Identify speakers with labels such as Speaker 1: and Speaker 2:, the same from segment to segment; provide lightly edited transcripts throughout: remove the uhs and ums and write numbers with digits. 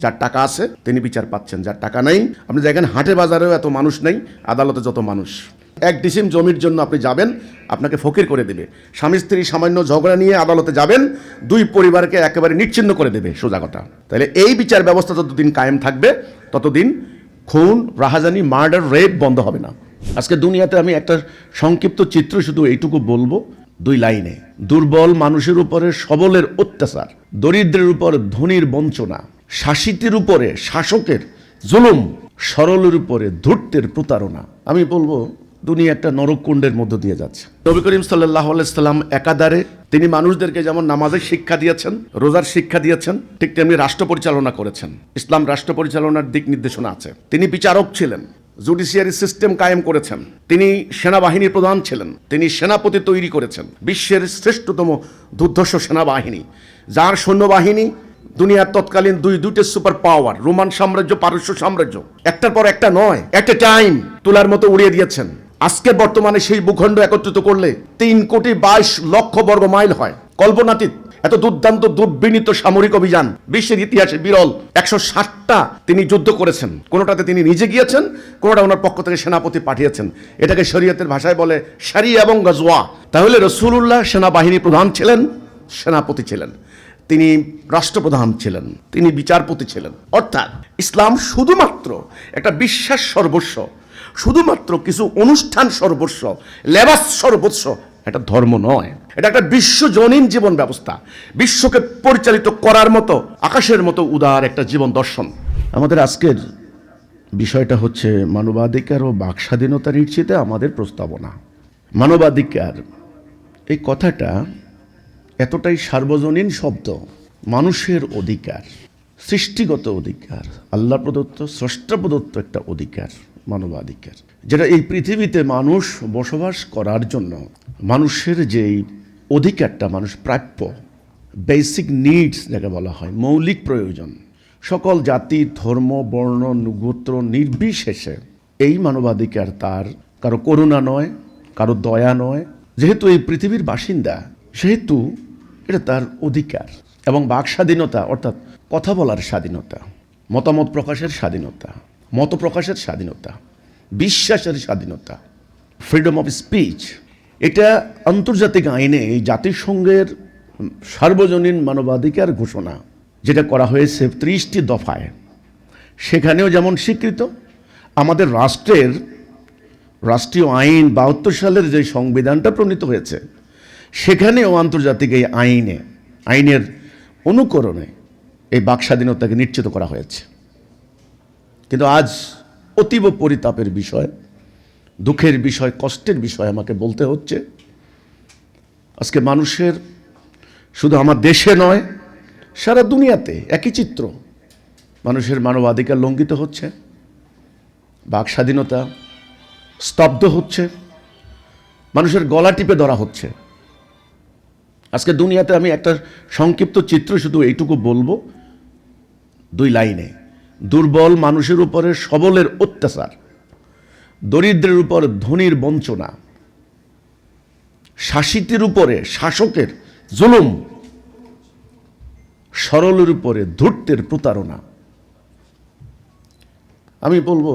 Speaker 1: যার টাকা আছে তিনি বিচার পাচ্ছেন, যার টাকা নেই, আপনি দেখেন হাটে বাজারেও এত মানুষ নেই, আদালতে যত মানুষ। 1 ডিসিম জমির জন্য আপনি যাবেন, আপনাকে ফকির করে দেবে। স্বামী স্ত্রী সামান্য ঝগড়া নিয়ে আদালতে যাবেন, 2 পরিবারকে একেবারে নিচ্ছিন্ন করে দেবে সোজা কথা। তাহলে এই বিচার ব্যবস্থা যতদিন কায়েম থাকবে ততদিন খুন, রাহাজানি, মার্ডার, রেপ বন্ধ হবে না। আজকে দুনিয়াতে আমি একটা সংক্ষিপ্ত চিত্র শুধু এইটুকু বলবো 2 লাইনে। দুর্বল মানুষের উপরে সবলের অত্যাচার, দরিদ্রের উপর ধনীর বঞ্চনা, শাসিতের উপরে শাসকের জুলুম, সরলের উপরে ধূর্তের প্রতারণা। আমি বলবো দুনিয়া একটা নরককুণ্ডের মধ্য দিয়ে যাচ্ছে। নবী করিম সাল্লাল্লাহু আলাইহি সাল্লাম একাধারে তিনি মানুষদেরকে যেমন নামাজের শিক্ষা দিয়েছেন, রোজার শিক্ষা দিয়েছেন, ঠিক তেমনি রাষ্ট্র পরিচালনা করেছেন। ইসলাম রাষ্ট্র পরিচালনার দিক নির্দেশনা আছে। তিনি বিচারক ছিলেন, জুডিশিয়ারি সিস্টেম কায়েম করেছেন, তিনি সেনাবাহিনীর প্রধান ছিলেন, তিনি সেনাপতি তৈরি করেছেন, বিশ্বের শ্রেষ্ঠতম দুর্ধর্ষ সেনাবাহিনী, যার সৈন্যবাহিনী দুনিয়ার তৎকালীন দুইটা সুপার পাওয়ার, রোমান সাম্রাজ্য, পারস্য সাম্রাজ্য, একটার পর একটা নয়, এট এ টাইম তুলার মতো উড়িয়ে দিয়েছেন। আজকে বর্তমানে সেই ভূখণ্ড একত্রিত করলে 3,22,00,000 বর্গ মাইল হয়। কল্পনাতীত এত দুর্দান্ত দুর্বিনীত সামরিক অভিযান বিশ্বের ইতিহাসে বিরল। 160টা তিনি যুদ্ধ করেছেন, কোনোটাতে তিনি নিজে গিয়েছেন, কোনোটা ওনার পক্ষ থেকে সেনাপতি পাঠিয়েছেন। এটাকে শরীয়তের ভাষায় বলে শারিয়া এবং গাজওয়া। তাহলে রাসূলুল্লাহ সেনাবাহিনী প্রধান ছিলেন, সেনাপতি ছিলেন, তিনি রাষ্ট্রপ্রধান ছিলেন, তিনি বিচারপতি ছিলেন। অর্থাৎ ইসলাম শুধুমাত্র একটা বিশ্বাস সর্বস্ব, শুধুমাত্র কিছু অনুষ্ঠান সর্বস্ব, লেবাস সর্বস্ব, এটা ধর্ম নয়। এটা একটা বিশ্বজনীন জীবন ব্যবস্থা, বিশ্বকে পরিচালিত করার মতো আকাশের মতো উদার একটা জীবন দর্শন। আমাদের আজকের বিষয়টা হচ্ছে মানবাধিকার ও বাক স্বাধীনতার নিশ্চিতে আমাদের প্রস্তাবনা। মানবাধিকার এই কথাটা এতটাই সার্বজনীন শব্দ। মানুষের অধিকার, সৃষ্টিগত অধিকার, আল্লাহ প্রদত্ত, স্রষ্টা প্রদত্ত একটা অধিকার, মানবাধিকার, যেটা এই পৃথিবীতে মানুষ বসবাস করার জন্য মানুষের যেই অধিকারটা, মানুষ প্রাপ্য, বেসিক নিডস যাকে বলা হয়, মৌলিক প্রয়োজন, সকল জাতি, ধর্ম, বর্ণ, গোত্র নির্বিশেষে এই মানবাধিকার তার কারো করুণা নয়, কারো দয়া নয়। যেহেতু এই পৃথিবীর বাসিন্দা, সেহেতু এটা তার অধিকার। এবং বাক স্বাধীনতা অর্থাৎ কথা বলার স্বাধীনতা, মতামত প্রকাশের স্বাধীনতা, মত প্রকাশের স্বাধীনতা, বিশ্বাসের স্বাধীনতা, ফ্রিডম অফ স্পিচ, এটা আন্তর্জাতিক আইনে এই জাতিসংঘের সার্বজনীন মানবাধিকার ঘোষণা যেটা করা হয়েছে 30টি দফায়, সেখানেও যেমন স্বীকৃত। আমাদের রাষ্ট্রীয় আইন 72 সালের যে সংবিধানটা প্রণীত হয়েছে, সেখানেও আন্তর্জাতিক এই আইনের অনুকরণে এই বাক স্বাধীনতাকে নিশ্চিত করা হয়েছে। কিন্তু আজ অতীব পরিতাপের বিষয়, দুঃখের বিষয়, কষ্টের বিষয় আমাকে বলতে হচ্ছে, আজকে মানুষের, শুধু আমার দেশে নয়, সারা দুনিয়াতে একই চিত্র। মানুষের মানবাধিকার লঙ্ঘিত হচ্ছে, বাক স্বাধীনতা স্তব্ধ হচ্ছে, মানুষের গলা টিপে ধরা হচ্ছে। আজকে দুনিয়াতে আমি একটা সংক্ষিপ্ত চিত্র শুধু এইটুকু বলবো 2 লাইনে। দুর্বল মানুষের উপরে সবলের অত্যাচার, দরিদ্রের উপর ধনীর বঞ্চনা, শাসিতের উপরে শাসকের জুলুম, সরলের উপরে ধূর্তের প্রতারণা। আমি বলবো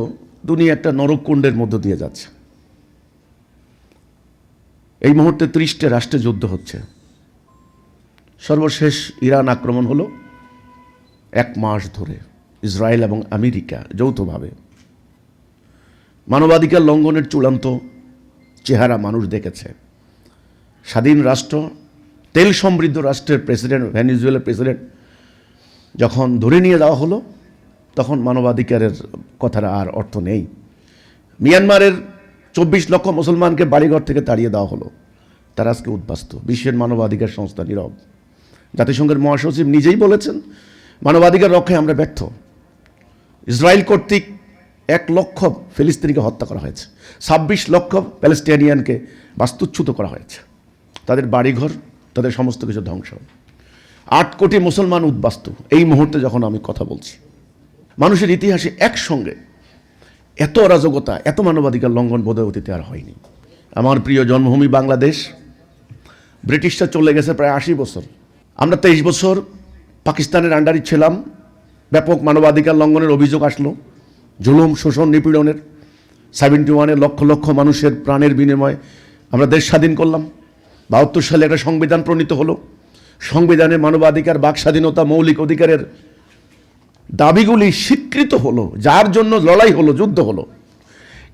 Speaker 1: দুনিয়া একটা নরককুণ্ডের মধ্য দিয়ে যাচ্ছে। এই মুহূর্তে 30টা রাষ্ট্রে যুদ্ধ হচ্ছে। সর্বশেষ ইরান আক্রমণ হলো 1 মাস ধরে, ইসরায়েল এবং আমেরিকা যৌথভাবে। মানবাধিকার লঙ্ঘনের চূড়ান্ত চেহারা মানুষ দেখেছে। স্বাধীন রাষ্ট্র, তেল সমৃদ্ধ রাষ্ট্রের প্রেসিডেন্ট, ভেনেজুয়েলার প্রেসিডেন্ট যখন ধরে নিয়ে যাওয়া হলো, তখন মানবাধিকারের কথার আর অর্থ নেই। মিয়ানমারের 24 লক্ষ মুসলমানকে বাড়িঘর থেকে তাড়িয়ে দেওয়া হলো, তারা আজকে উদ্বাস্তু। বিশ্বের মানবাধিকার সংস্থা নীরব। জাতিসংঘের মহাসচিব নিজেই বলেছেন, মানবাধিকার রক্ষায় আমরা ব্যর্থ। ইসরায়েল কর্তৃক 1 লক্ষ ফিলিস্তিনিকে হত্যা করা হয়েছে, 26 লক্ষ প্যালেস্টাইনিয়ানকে বাস্তুচ্যুত করা হয়েছে, তাদের বাড়িঘর, তাদের সমস্ত কিছু ধ্বংস। 8 কোটি মুসলমান উদ্বাস্তু। এই মুহূর্তে যখন আমি কথা বলছি, মানুষের ইতিহাসে একসঙ্গে এত অরাজকতা, এত মানবাধিকার লঙ্ঘন বোধহয় অতীতে আর হয়নি। আমার প্রিয় জন্মভূমি বাংলাদেশ, ব্রিটিশরা চলে গেছে প্রায় 80 বছর। আমরা 23 বছর পাকিস্তানের আন্ডারে ছিলাম, ব্যাপক মানবাধিকার লঙ্ঘনের অভিযোগ আসলো, জুলুম, শোষণ, নিপীড়নের। 71-এ লক্ষ লক্ষ মানুষের প্রাণের বিনিময়ে আমরা দেশ স্বাধীন করলাম। 72 সালে একটা সংবিধান প্রণীত হলো। সংবিধানে মানবাধিকার, বাক স্বাধীনতা, মৌলিক অধিকারের দাবিগুলি স্বীকৃত হলো, যার জন্য লড়াই হলো, যুদ্ধ হলো।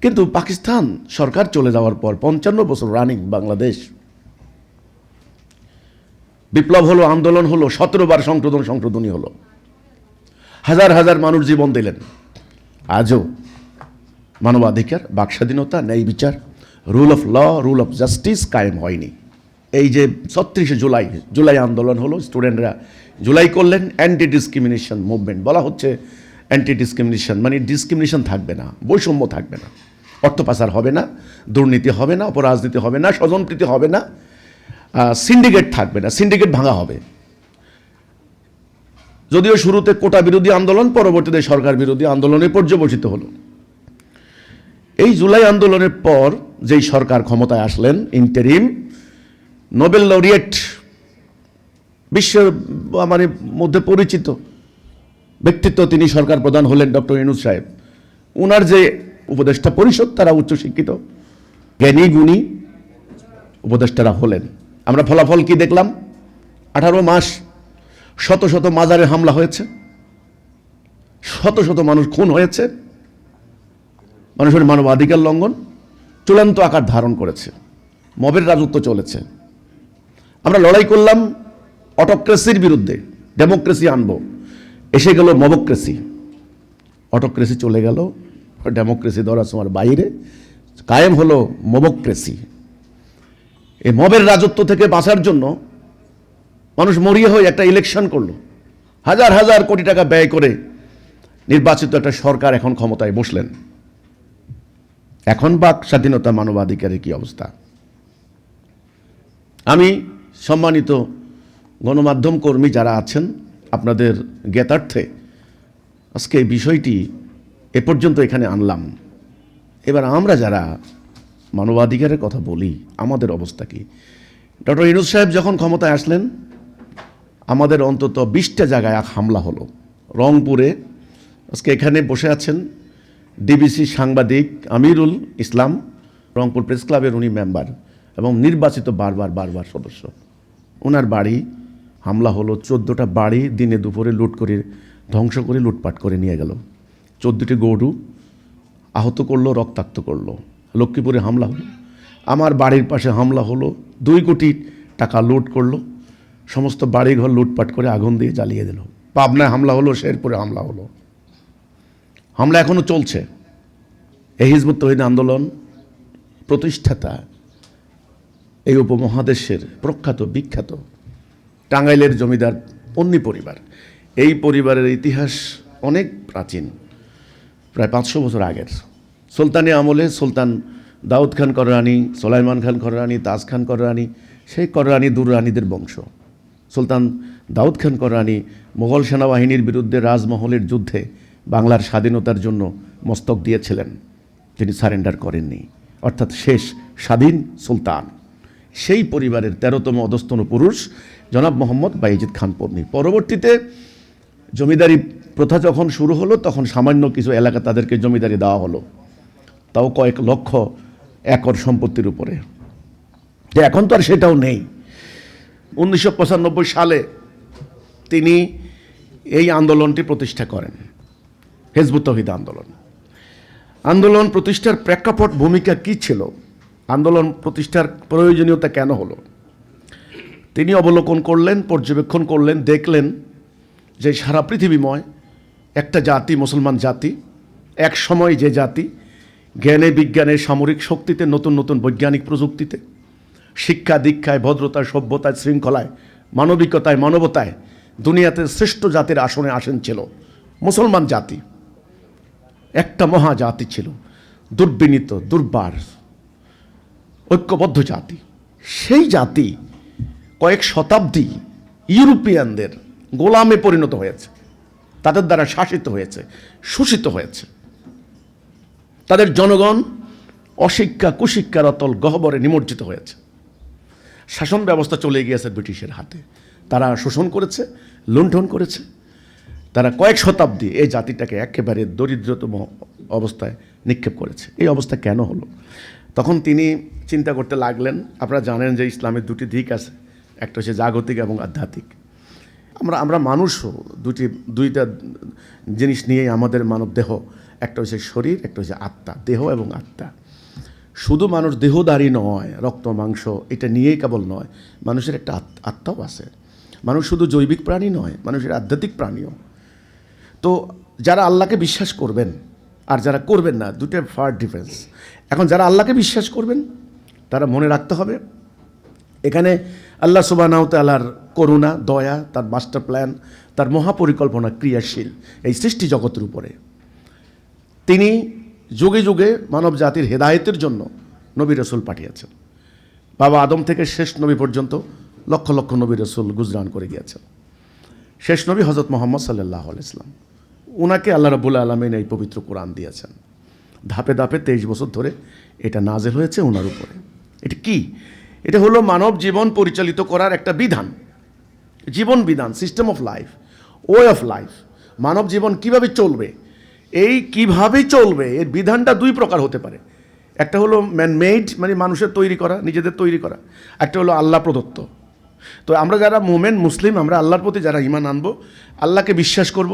Speaker 1: কিন্তু পাকিস্তান সরকার চলে যাওয়ার পর 55 বছর রানিং বাংলাদেশ, বিপ্লব হলো, আন্দোলন হলো, 17 বার সংশোধনী হলো, হাজার হাজার মানুষ জীবন দিলেন। আজও মানবাধিকার, বাক স্বাধীনতা, ন্যায় বিচার, rule of law, rule of justice কায়েম হয়নি। এই যে 36 জুলাই আন্দোলন হলো, স্টুডেন্টরা জুলাই করলেন, অ্যান্টি ডিসক্রিমিনেশন মুভমেন্ট বলা হচ্ছে। অ্যান্টি ডিসক্রিমিনেশন মানে ডিসক্রিমিনেশন থাকবে না, বৈষম্য থাকবে না, অর্থ পাচার হবে না, দুর্নীতি হবে না, অপরাজনীতি হবে না, স্বজনপ্রীতি হবে না, সিন্ডিকেট থাকবে না, সিন্ডিকেট ভাঙা হবে। যদিও শুরুতে কোটা বিরোধী আন্দোলন, পরবর্তীতে সরকার বিরোধী আন্দোলনে পর্যবসিত হলো। এই জুলাই আন্দোলনের পর যেই সরকার ক্ষমতায় আসলেন, ইন্টারিম, নোবেল লরিয়েট, বিশ্বের মানে মধ্যে পরিচিত ব্যক্তিত্ব, তিনি সরকার প্রধান হলেন ডক্টর ইউনূস সাহেব। ওনার যে উপদেষ্টা পরিষদ, তারা উচ্চশিক্ষিত, জ্ঞানী গুণী উপদেষ্টারা হলেন। আমরা ফলাফল কি দেখলাম? 18 মাস শত শত মাজারে হামলা হয়েছে, শত শত মানুষ খুন হয়েছে, মানুষের মানবাধিকার লঙ্ঘন চূড়ান্ত আকার ধারণ করেছে, মবের রাজত্ব চলেছে। আমরা লড়াই করলাম অটোক্রেসির বিরুদ্ধে, ডেমোক্রেসি আনবো, এসে গেল মবক্রেসি। অটোক্রেসি চলে গেল, ডেমোক্রেসি ধরা ছোঁয়ার বাইরে, কায়েম হলো মবক্রেসি। এই মবের রাজত্ব থেকে বাঁচার জন্য মানুষ মরিয়া হয়ে একটা ইলেকশন করলো, হাজার হাজার কোটি টাকা ব্যয় করে নির্বাচিত একটা সরকার এখন ক্ষমতায় বসলেন। এখন বাক স্বাধীনতা, মানবাধিকারের কি অবস্থা? আমি সম্মানিত গণমাধ্যম কর্মী যারা আছেন, আপনাদের জ্ঞাতার্থে আজকে এই বিষয়টি এ পর্যন্ত এখানে আনলাম। এবার আমরা যারা মানবাধিকারের কথা বলি, আমাদের অবস্থা কি? ডক্টর ইউনূস সাহেব যখন ক্ষমতায় আসলেন, আমাদের অন্তত 20টা জায়গায় হামলা হলো। রংপুরে, আজকে এখানে বসে আছেন ডিবিসি সাংবাদিক আমিরুল ইসলাম, রংপুর প্রেস ক্লাবের উনি মেম্বার এবং নির্বাচিত বারবার সদস্য। ওনার বাড়ি হামলা হলো, 14টা বাড়ি দিনে দুপুরে লুট করে, ধ্বংস করে, লুটপাট করে নিয়ে গেল। 14টি গরু আহত করলো, রক্তাক্ত করলো। লক্ষ্মীপুরে হামলা হলো, আমার বাড়ির পাশে হামলা হলো, 2 কোটি টাকা লুট করলো, সমস্ত বাড়িঘর লুটপাট করে আগুন দিয়ে জ্বালিয়ে দিল। পাবনায় হামলা হলো, শেরপুরে হামলা হলো, হামলা এখনো চলছে। এই হিজবুত তৌহিদ আন্দোলন প্রতিষ্ঠাতা, এই উপমহাদেশের প্রখ্যাত বিখ্যাত টাঙ্গাইলের জমিদার পন্নী পরিবার। এই পরিবারের ইতিহাস অনেক প্রাচীন, প্রায় 500 বছর আগের। সুলতানি আমলে সুলতান দাউদ খান কররানী, সোলাইমান খান কররানী, তাজ খান কররানী, সেই কররানী দুররানীদের বংশ। সুলতান দাউদ খান কররানী মোগল সেনাবাহিনীর বিরুদ্ধে রাজমহলের যুদ্ধে বাংলার স্বাধীনতার জন্য মস্তক দিয়েছিলেন, তিনি সারেন্ডার করেননি, অর্থাৎ শেষ স্বাধীন সুলতান। সেই পরিবারের 13তম অধস্তন পুরুষ জনাব মোহাম্মদ বাইজিদ খান পন্নী। পরবর্তীতে জমিদারি প্রথা যখন শুরু হলো, তখন সামান্য কিছু এলাকা তাদেরকে জমিদারি দেওয়া হলো, তাও কয়েক লক্ষ একর সম্পত্তির উপরে। এখন তো আর সেটাও নেই। 1995 সালে তিনি এই আন্দোলনটি প্রতিষ্ঠা করেন, হিজবুত তৌহিদ আন্দোলন প্রতিষ্ঠার প্রেক্ষাপট, ভূমিকা কি ছিল, আন্দোলন প্রতিষ্ঠার প্রয়োজনীয়তা কেন হলো, তিনি অবলোকন করলেন, পর্যবেক্ষণ করলেন, দেখলেন যে সারা পৃথিবীময় একটা জাতি, মুসলমান জাতি, এক সময় যে জাতি জ্ঞানে, বিজ্ঞানে, সামরিক শক্তিতে, নতুন নতুন বৈজ্ঞানিক প্রযুক্তিতে, শিক্ষা দীক্ষায়, ভদ্রতায়, সভ্যতায়, শৃঙ্খলায়, মানবিকতায়, মানবতায় দুনিয়াতে শ্রেষ্ঠ জাতির আসনে আসীন ছিল মুসলমান জাতি। একটা মহা জাতি ছিল, দুর্বিনীত, দুর্বার, ঐক্যবদ্ধ জাতি। সেই জাতি কয়েক শতাব্দী ইউরোপিয়ানদের গোলামে পরিণত হয়েছে, তাদের দ্বারা শাসিত হয়েছে, শোষিত হয়েছে। তাদের জনগণ অশিক্ষা, কুশিক্ষার অতল গহ্বরে নিমজ্জিত হয়েছে। শাসন ব্যবস্থা চলে গিয়েছে ব্রিটিশের হাতে, তারা শোষণ করেছে, লুণ্ঠন করেছে। তারা কয়েক শতাব্দী এই জাতিটাকে একেবারে দরিদ্রতম অবস্থায় নিক্ষেপ করেছে। এই অবস্থা কেন হলো? তখন তিনি চিন্তা করতে লাগলেন। আপনারা জানেন যে ইসলামের দুটি দিক আছে, একটা হচ্ছে জাগতিক এবং আধ্যাত্মিক। আমরা মানুষও দুইটা জিনিস নিয়েই আমাদের মানব দেহ, একটা হচ্ছে শরীর, একটা হচ্ছে আত্মা। দেহ এবং আত্মা। শুধু মানুষ দেহধারী নয়, রক্ত মাংস এটা নিয়েই কেবল নয়, মানুষের একটা আত্মাও আছে। মানুষ শুধু জৈবিক প্রাণী নয়, মানুষের আধ্যাত্মিক প্রাণীও। তো যারা আল্লাহকে বিশ্বাস করবেন আর যারা করবেন না, দুটোর ফার ডিফারেন্স। এখন যারা আল্লাহকে বিশ্বাস করবেন তারা মনে রাখতে হবে এখানে আল্লাহ সুবহানাহু ওয়া তাআলার করুণা, দয়া, তার মাস্টার প্ল্যান, তার মহাপরিকল্পনা ক্রিয়াশীল এই সৃষ্টি জগতের উপরে। তিনি যুগে যুগে মানব জাতির হেদায়েতের জন্য নবী রাসূল পাঠিয়েছেন। বাবা আদম থেকে শেষ নবী পর্যন্ত লক্ষ লক্ষ নবী রাসূল গুজরান করে গিয়েছেন। শেষ নবী হযরত মুহাম্মদ সাল্লাল্লাহু আলাইহি ওয়াসাল্লাম, উনাকে আল্লাহ রাব্বুল আলামিন এই পবিত্র কোরআন দিয়েছেন। ধাপে ধাপে 23 বছর ধরে এটা নাযিল হয়েছে ওনার উপরে। এটা কি? এটা হলো মানব জীবন পরিচালিত করার একটা বিধান, জীবন বিধান, system of life, way of life. মানব জীবন কিভাবে চলবে, এই কিভাবে চলবে এর বিধানটা দুই প্রকার হতে পারে। একটা হলো ম্যানমেড, মানে মানুষের তৈরি করা, নিজেদের তৈরি করা। একটা হলো আল্লাহ প্রদত্ত। তো আমরা যারা মোমেন মুসলিম, আমরা আল্লাহর প্রতি যারা ঈমান আনবো, আল্লাহকে বিশ্বাস করব,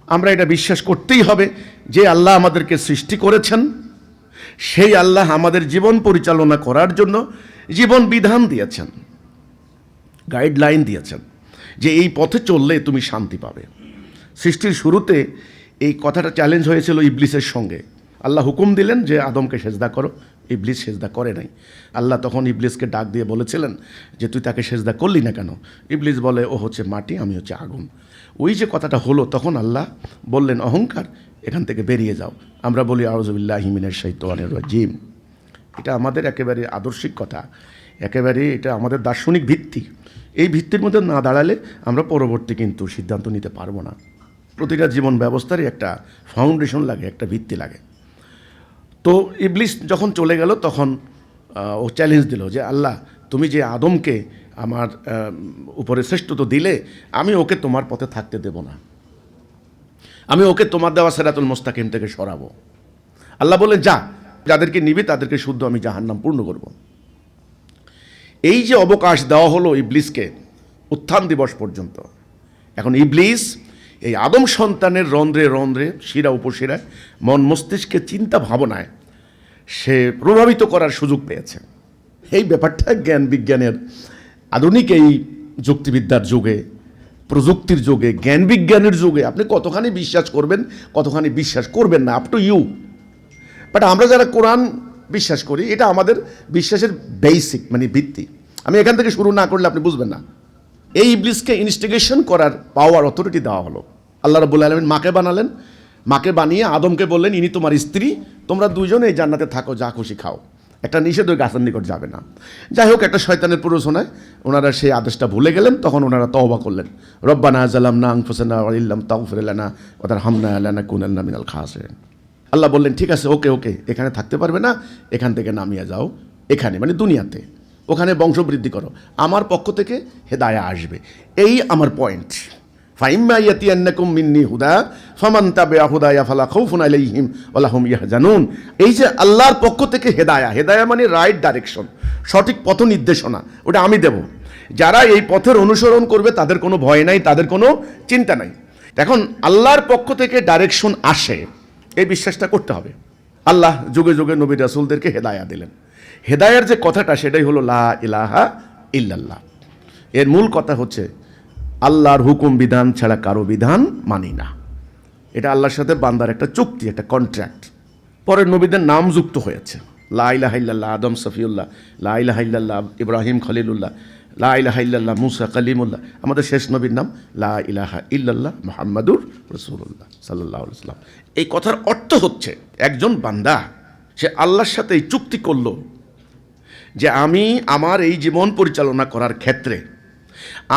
Speaker 1: আমরা এটা বিশ্বাস করতেই হবে যে আল্লাহ আমাদেরকে সৃষ্টি করেছেন, সেই আল্লাহ আমাদের জীবন পরিচালনা করার জন্য জীবন বিধান দিয়েছেন, গাইডলাইন দিয়েছেন যে এই পথে চললে তুমি শান্তি পাবে। সৃষ্টির শুরুতে এই কথাটা চ্যালেঞ্জ হয়েছিল ইবলিসের সঙ্গে। আল্লাহ হুকুম দিলেন যে আদমকে সেজদা করো, ইবলিস সেজদা করে নাই। আল্লাহ তখন ইবলিসকে ডাক দিয়ে বলেছিলেন যে তুই তাকে সেজদা করলি না কেন? ইবলিস বলে ও হচ্ছে মাটি, আমি হচ্ছে আগুন। ওই যে কথাটা হলো, তখন আল্লাহ বললেন অহংকার, এখান থেকে বেরিয়ে যাও। আমরা বলি আউযুবিল্লাহি মিনাশ শাইতানির রাজিম। এটা আমাদের একেবারে আদর্শিক কথা, একেবারে এটা আমাদের দার্শনিক ভিত্তি। এই ভিত্তির মধ্যে না দাঁড়ালে আমরা পরবর্তী কিন্তু সিদ্ধান্ত নিতে পারবো না। প্রতিটা জীবন ব্যবস্থারই একটা ফাউন্ডেশন লাগে, একটা ভিত্তি লাগে। তো ইবলিস যখন চলে গেল তখন ও চ্যালেঞ্জ দিল যে আল্লাহ, তুমি যে আদমকে আমার উপরে শ্রেষ্ঠত্ব দিলে, আমি ওকে তোমার পথে থাকতে দেব না, আমি ওকে তোমার দেওয়া সিরাতুল মুস্তাকিম থেকে সরাবো। আল্লাহ বললেন যা, যাদেরকে নিবি তাদেরকে শুদ্ধ আমি জাহান্নাম পূর্ণ করব। এই যে অবকাশ দেওয়া হলো ইবলিসকে উত্থান দিবস পর্যন্ত, এখন ইবলিস এই আদম সন্তানের রন্ধ্রে রন্ধ্রে, শিরা উপশিরায়, মন মস্তিষ্কে, চিন্তা ভাবনায় সে প্রভাবিত করার সুযোগ পেয়েছে। এই ব্যাপারটা জ্ঞান বিজ্ঞানের আধুনিক এই যুক্তিবিদ্যার যুগে, প্রযুক্তির যুগে, জ্ঞান বিজ্ঞানের যুগে আপনি কতখানি বিশ্বাস করবেন, কতখানি বিশ্বাস করবেন না, আপ টু ইউ। বাট আমরা যারা কোরআন বিশ্বাস করি, এটা আমাদের বিশ্বাসের বেসিক, মানে ভিত্তি। আমি এখান থেকে শুরু না করলে আপনি বুঝবেন না। এই ইবলিসকে ইনস্টিগেশন করার পাওয়ার, অথরিটি দেওয়া হলো। আল্লাহ রাব্বুল আলামিন মাকে বানালেন, মাকে বানিয়ে আদমকে বললেন ইনি তোমার স্ত্রী, তোমরা দুইজন এই জান্নাতে থাকো, যা খুশি খাও, একটা নিষেধ ওই গাছের নিকট যাবে না। যাই হোক, একটা শয়তানের প্ররোচনায় ওনারা সেই আদেশটা ভুলে গেলেন। তখন ওনারা তওবা করলেন, রব্বানা যালামনা আনফুসানা ওয়া ইল্লাম তাগফির লানা ওয়া তারহামনা লানাকুনান্না মিনাল খাসিরিন। আল্লাহ বললেন ঠিক আছে, ওকে ওকে, এখানে থাকতে পারবে না, এখান থেকে নামিয়ে যাও, এখানে মানে দুনিয়াতে, ওখানে বংশবৃদ্ধি করো, আমার পক্ষ থেকে হেদায়া আসবে। এই আমার পয়েন্ট। ফাইম্মা ইয়াতিয়ান্নাকুম মিন্নি হুদা ফামান তাবিআ হুদায়া ফালা খাউফুন আলাইহিম ওয়া লা হুম ইয়াহজানুন। এই যে আল্লাহর পক্ষ থেকে হেদায়া, হেদায়া মানে রাইট ডাইরেকশন, সঠিক পথ নির্দেশনা, ওটা আমি দেব। যারা এই পথের অনুসরণ করবে তাদের কোনো ভয় নাই, তাদের কোনো চিন্তা নাই। এখন আল্লাহর পক্ষ থেকে ডাইরেকশন আসে, এই বিশ্বাসটা করতে হবে। আল্লাহ যুগে যুগে নবী রাসূলদেরকে হেদায়া দিলেন। হেদায়ার যে কথাটা, সেটাই হলো লা ইলাহা ইল্লাল্লাহ। এর মূল কথা হচ্ছে আল্লাহর হুকুম বিধান ছাড়া কারো বিধান মানি না। এটা আল্লাহর সাথে বান্দার একটা চুক্তি, একটা কন্ট্রাক্ট। পরের নবীদের নাম যুক্ত হয়েছে, লা ইলাহা ইল্লাল্লাহ আদম সফিউল্লাহ, লা ইলাহা ইল্লাল্লাহ ইব্রাহিম খলিলুল্লাহ, লা ইলাহা ইল্লাল্লাহ মুসা কালিমুল্লাহ। আমাদের শেষ নবীর নাম লা ইলাহা ইল্লাল্লাহ মুহাম্মাদুর রাসূলুল্লাহ সাল্লাল্লাহু আলাইহি ওয়াসাল্লাম। এই কথার অর্থ হচ্ছে একজন বান্দা সে আল্লাহর সাথে এই চুক্তি করলো যে আমি আমার এই জীবন পরিচালনা করার ক্ষেত্রে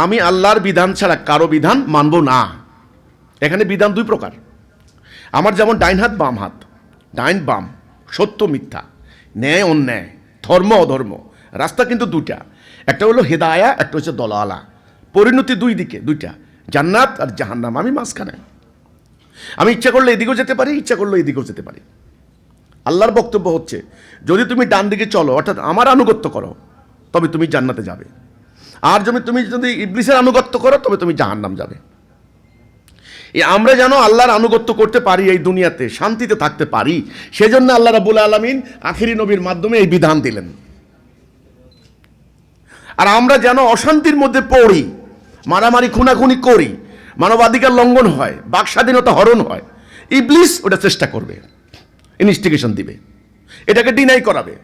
Speaker 1: আমি আল্লাহর বিধান ছাড়া কারো বিধান মানব না। এখানে বিধান দুই প্রকার। আমার যেমন ডাইন হাত বাম হাত, ডাইন বাম, সত্য মিথ্যা, ন্যায় অন্যায়, ধর্ম অধর্ম, রাস্তা কিন্তু দুটা। একটা হলো হেদায়া, একটা হচ্ছে দলালা। পরিণতি দুই দিকে, দুইটা, জান্নাত আর জাহান্নাম, আমি মাঝখানে। আমি ইচ্ছা করলে এদিকেও যেতে পারি, ইচ্ছা করলে এদিকেও যেতে পারি। আল্লাহর বক্তব্য হচ্ছে, যদি তুমি ডান দিকে চলো, অর্থাৎ আমার আনুগত্য করো, তবে তুমি জান্নাতে যাবে। আর তুমি যদি ইবলিসের আনুগত্য করো, তবে তুমি জাহান্নাম যাবে। আমরা যেন আল্লাহর আনুগত্য করতে পারি, এই দুনিয়াতে শান্তিতে থাকতে পারি, সেজন্য আল্লাহ রাব্বুল আলামিন আখিরি নবীর মাধ্যমে এই বিধান দিলেন। আর আমরা যেন অশান্তির মধ্যে পড়ি, মারামারি খুনাখুনি করি, মানবাধিকার লঙ্ঘন হয়, বাক স্বাধীনতা হরণ হয়, ইবলিস ওটা চেষ্টা করবে, ইনভেস্টিগেশন দিবে, এটাকে ডিনাই করাবে।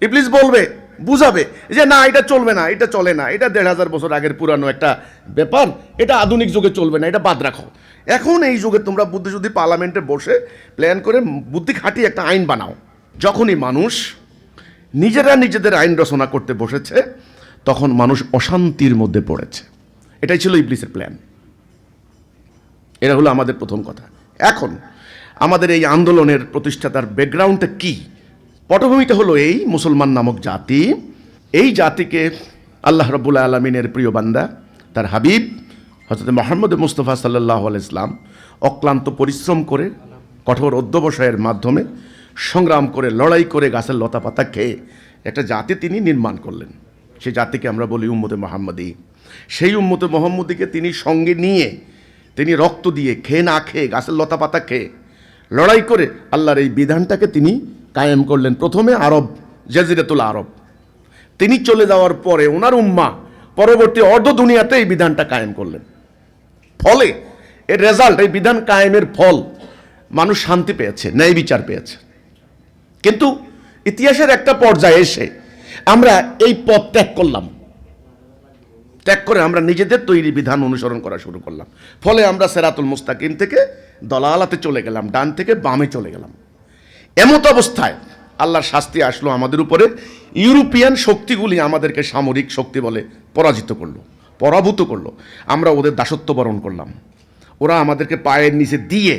Speaker 1: ইবলিস বলবে, বুঝাবে যে না, এটা চলবে না, এটা চলে না, এটা ১৫০০ বছর আগের পুরানো একটা ব্যাপার, এটা আধুনিক যুগে চলবে না, এটা বাদ রাখো। এখন এই যুগে তোমরা বুদ্ধিশুদ্ধি পার্লামেন্টে বসে প্ল্যান করে বুদ্ধি খাটিয়ে একটা আইন বানাও। যখনই মানুষ নিজেরা নিজেদের আইন রচনা করতে বসেছে, তখন মানুষ অশান্তির মধ্যে পড়েছে। এটাই ছিল ইবলিসের প্ল্যান। এটা হলো আমাদের প্রথম কথা। এখন আমাদের এই আন্দোলনের প্রতিষ্ঠাতার ব্যাকগ্রাউন্ডটা কি? পটভূমিটা হলো এই, মুসলমান নামক জাতি, এই জাতিকে আল্লাহ রাব্বুল আলামিনের প্রিয় বান্দা, তার হাবিব হযরত মুহাম্মদ মুস্তাফা সাল্লাল্লাহু আলাইহি সাল্লাম অক্লান্ত পরিশ্রম করে, কঠোর অধ্যবসায়ের মাধ্যমে, সংগ্রাম করে, লড়াই করে, গাছের লতা পাতা খেয়ে একটা জাতি তিনি নির্মাণ করলেন। সেই জাতিকে আমরা বলি উম্মতে মুহাম্মদী। সেই উম্মতে মুহাম্মদীকে তিনি সঙ্গে নিয়ে, তিনি রক্ত দিয়ে, খেয়ে না খেয়ে, গাছের লতা পাতা খেয়ে, লড়াই করে আল্লাহর এই বিধানটাকে তিনি কায়েম করলেন। প্রথমে আরব, জাজিরাতুল আরব। তিনি চলে যাওয়ার পরে ওনার উম্মাহ পরবর্তী অর্ধ দুনিয়াতে এই বিধানটা কায়েম করলেন। ফলে এর রেজাল্ট, এই বিধান কায়েমের ফল, মানুষ শান্তি পেয়েছে, ন্যায় বিচার পেয়েছে। কিন্তু ইতিহাসের একটা পর্যায়ে এসে আমরা এই পথ ত্যাগ করলাম। ত্যাগ করে আমরা নিজেদের তৈরি বিধান অনুসরণ করা শুরু করলাম। ফলে আমরা সিরাতুল মুস্তাকিম থেকে দলালাতে চলে গেলাম, ডান থেকে বামে চলে গেলাম। এমত অবস্থায় আল্লাহর শাস্তি আসলো আমাদের উপরে। ইউরোপিয়ান শক্তিগুলি আমাদেরকে সামরিক শক্তি বলে পরাজিত করলো, পরাভূত করলো। আমরা ওদের দাসত্ব বরণ করলাম। ওরা আমাদেরকে পায়ের নিচে দিয়ে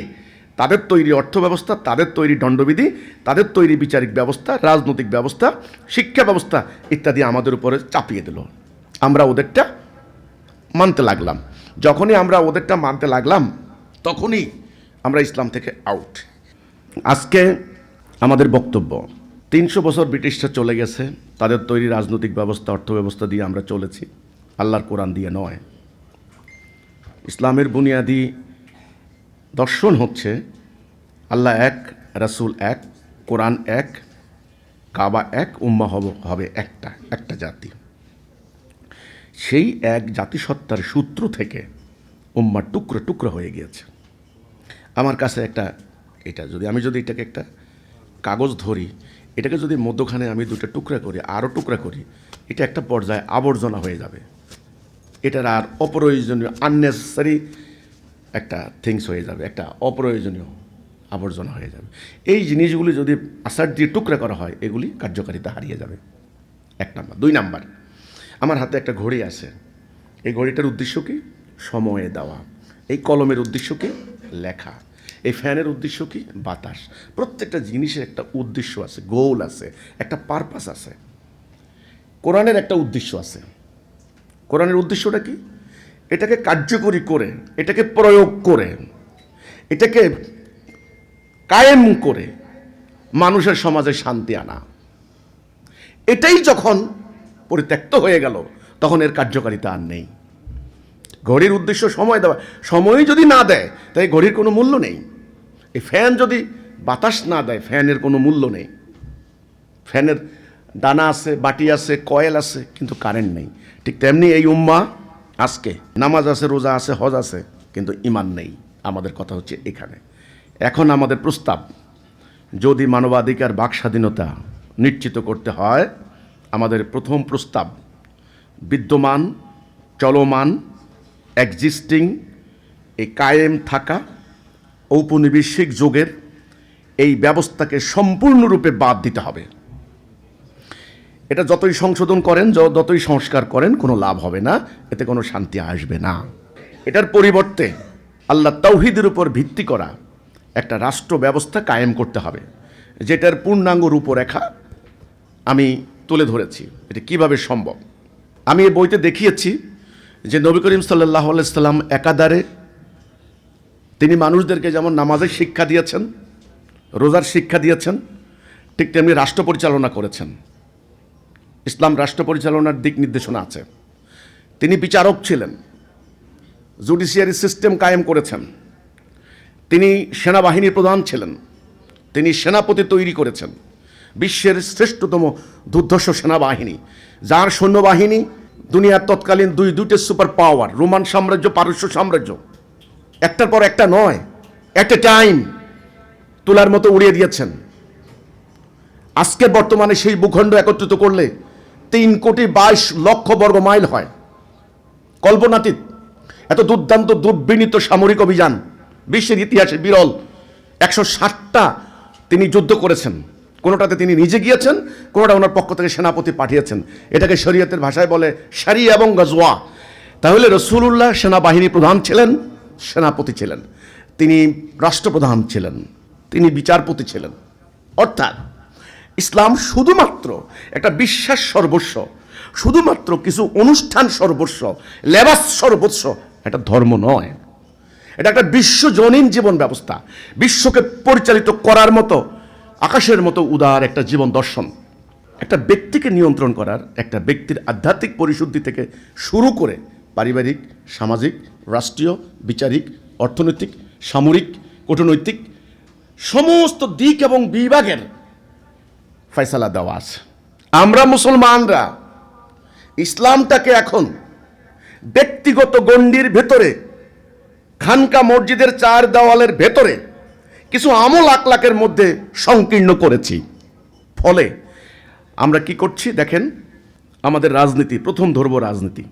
Speaker 1: তাদের তৈরি অর্থ ব্যবস্থা, তাদের তৈরি দণ্ডবিধি, তাদের তৈরি বিচারিক ব্যবস্থা, রাজনৈতিক ব্যবস্থা, শিক্ষা ব্যবস্থা ইত্যাদি আমাদের উপরে চাপিয়ে দিল। আমরা ওদেরটা মানতে লাগলাম। যখনই আমরা ওদেরটা মানতে লাগলাম, তখনই আমরা ইসলাম থেকে আউট। আজকে আমাদের বক্তব্য, ৩০০ বছর ব্রিটিশরা চলে গেছে, তাদের তৈরি রাজনৈতিক ব্যবস্থা, অর্থ ব্যবস্থা দিয়ে আমরা চলেছি, আল্লাহর কোরআন দিয়ে নয়। ইসলামের বুনিয়াদি দর্শন হচ্ছে আল্লাহ এক, রাসূল এক, কোরআন এক, কাবা এক, উম্মাহ হবে একটা জাতি। সেই এক জাতিসত্তার সূত্র থেকে উম্মাহ টুকরো টুকরো হয়ে গিয়েছে। আমার কাছে এটা আমি যদি এটাকে একটা কাগজ ধরি, এটাকে যদি মধ্যখানে আমি দুটো টুকরা করি, আরও টুকরা করি, এটা একটা পর্যায়ে আবর্জনা হয়ে যাবে। এটার আর অপ্রয়োজনীয়, আননেসেসারি একটা থিংস হয়ে যাবে, একটা অপ্রয়োজনীয় আবর্জনা হয়ে যাবে। এই জিনিসগুলি যদি আসার দিয়ে টুকরা করা হয়, এগুলি কার্যকারিতা হারিয়ে যাবে। ১ নাম্বার। ২ নাম্বার, আমার হাতে একটা ঘড়ি আছে। এই ঘড়িটার উদ্দেশ্য কি? সময়ে দেওয়া। এই কলমের উদ্দেশ্য কি? লেখা। এই ফ্যানের উদ্দেশ্য কি? বাতাস। প্রত্যেকটা জিনিসের একটা উদ্দেশ্য আছে, গোল আছে, একটা পারপাস আছে। কোরআনের একটা উদ্দেশ্য আছে। কোরআনের উদ্দেশ্যটা কি? এটাকে কার্যকরী করে, এটাকে প্রয়োগ করে, এটাকে কায়েম করে মানুষের সমাজে শান্তি আনা। এটাই যখন পরিত্যক্ত হয়ে গেল, তখন এর কার্যকারিতা আর নেই। ঘড়ির উদ্দেশ্য সময় দেওয়া, সময় যদি না দেয় তাই ঘড়ির কোনো মূল্য নেই। এই ফ্যান যদি বাতাস না দেয়, ফ্যানের কোনো মূল্য নেই। ফ্যানের ডানা আছে, বাটি আছে, কয়েল আছে, কিন্তু কারেন্ট নেই। ঠিক তেমনি এই উম্মাহ আজকে নামাজ আছে, রোজা আছে, হজ আছে, কিন্তু ঈমান নেই। আমাদের কথা হচ্ছে এখানে। এখন আমাদের প্রস্তাব, যদি মানবাধিকার, বাক স্বাধীনতা নিশ্চিত করতে হয়, আমাদের প্রথম প্রস্তাব, বিদ্যমান, চলমান, এক্সিস্টিং, এই কায়েম থাকা ঔপনিবেশিক যুগের এই ব্যবস্থাকে সম্পূর্ণরূপে বাদ দিতে হবে। এটা যতই সংশোধন করেন, যতই সংস্কার করেন, কোনো লাভ হবে না, এতে কোনো শান্তি আসবে না। এটার পরিবর্তে আল্লাহ তাওহীদের উপর ভিত্তি করা একটা রাষ্ট্র ব্যবস্থা কায়েম করতে হবে, যেটার পূর্ণাঙ্গ রূপরেখা আমি তুলে ধরেছি। এটা কিভাবে সম্ভব? আমি এই বইতে দেখিয়েছি যে নবী করিম সাল্লাল্লাহু আলাইহি সাল্লাম একাধারে তিনি মানুষদেরকে যেমন নামাজের শিক্ষা দিয়েছেন, রোজার শিক্ষা দিয়েছেন, ঠিক তেমনি রাষ্ট্র পরিচালনা করেছেন। ইসলাম রাষ্ট্র পরিচালনার দিক নির্দেশনা আছে। তিনি বিচারক ছিলেন, জুডিশিয়ারি সিস্টেম কায়েম করেছেন। তিনি সেনাবাহিনীর প্রধান ছিলেন, তিনি সেনাপতি তৈরি করেছেন। বিশ্বের শ্রেষ্ঠতম দুর্ধর্ষ সেনাবাহিনী, যার সৈন্যবাহিনী দুনিয়ার তৎকালীন দুইটা সুপার পাওয়ার, রোমান সাম্রাজ্য, পারস্য সাম্রাজ্য, একটার পর একটা নয়, একটা টাইম তুলার মতো উড়িয়ে দিয়েছেন। আজকে বর্তমানে সেই ভূখণ্ড একত্রিত করলে 3,22,00,000 বর্গ মাইল হয়। কল্পনাতীত এত দুর্দান্ত দুর্বিনীত সামরিক অভিযান বিশ্বের ইতিহাসে বিরল। 160টা তিনি যুদ্ধ করেছেন, কোনোটাতে তিনি নিজে গিয়েছেন, কোনোটা ওনার পক্ষ থেকে সেনাপতি পাঠিয়েছেন। এটাকে শরীয়তের ভাষায় বলে শারি এবং গজওয়া। তাহলে রাসূলুল্লাহ সেনাবাহিনী প্রধান ছিলেন, সেনাপতি ছিলেন, তিনি রাষ্ট্রপ্রধান ছিলেন, তিনি বিচারপতি ছিলেন। অর্থাৎ ইসলাম শুধুমাত্র একটা বিশ্বাস সর্বস্ব, শুধুমাত্র কিছু অনুষ্ঠান সর্বস্ব, লেবাস সর্বস্ব, এটা ধর্ম নয়। এটা একটা বিশ্বজনীন জীবন ব্যবস্থা, বিশ্বকে পরিচালিত করার মতো আকাশের মতো উদার একটা জীবন দর্শন। একটা ব্যক্তিকে নিয়ন্ত্রণ করার, একটা ব্যক্তির আধ্যাত্মিক পরিশুদ্ধি থেকে শুরু করে পারিবারিক, সামাজিক, রাষ্ট্রীয়, বিচারিক, অর্থনৈতিক, সামরিক, কূটনৈতিক সমস্ত দিক এবং বিভাগের ফয়সালা দেওয়া আছে। আমরা মুসলমানরা ইসলামটাকে এখন ব্যক্তিগত গণ্ডির ভেতরে, খানকা মসজিদের 4 দেওয়ালের ভেতরে কিছু আমল আকলাকের মধ্যে সংকীর্ণ করেছি। ফলে আমরা কি করছি দেখেন, আমাদের রাজনীতি, প্রথম ধরব রাজনীতি,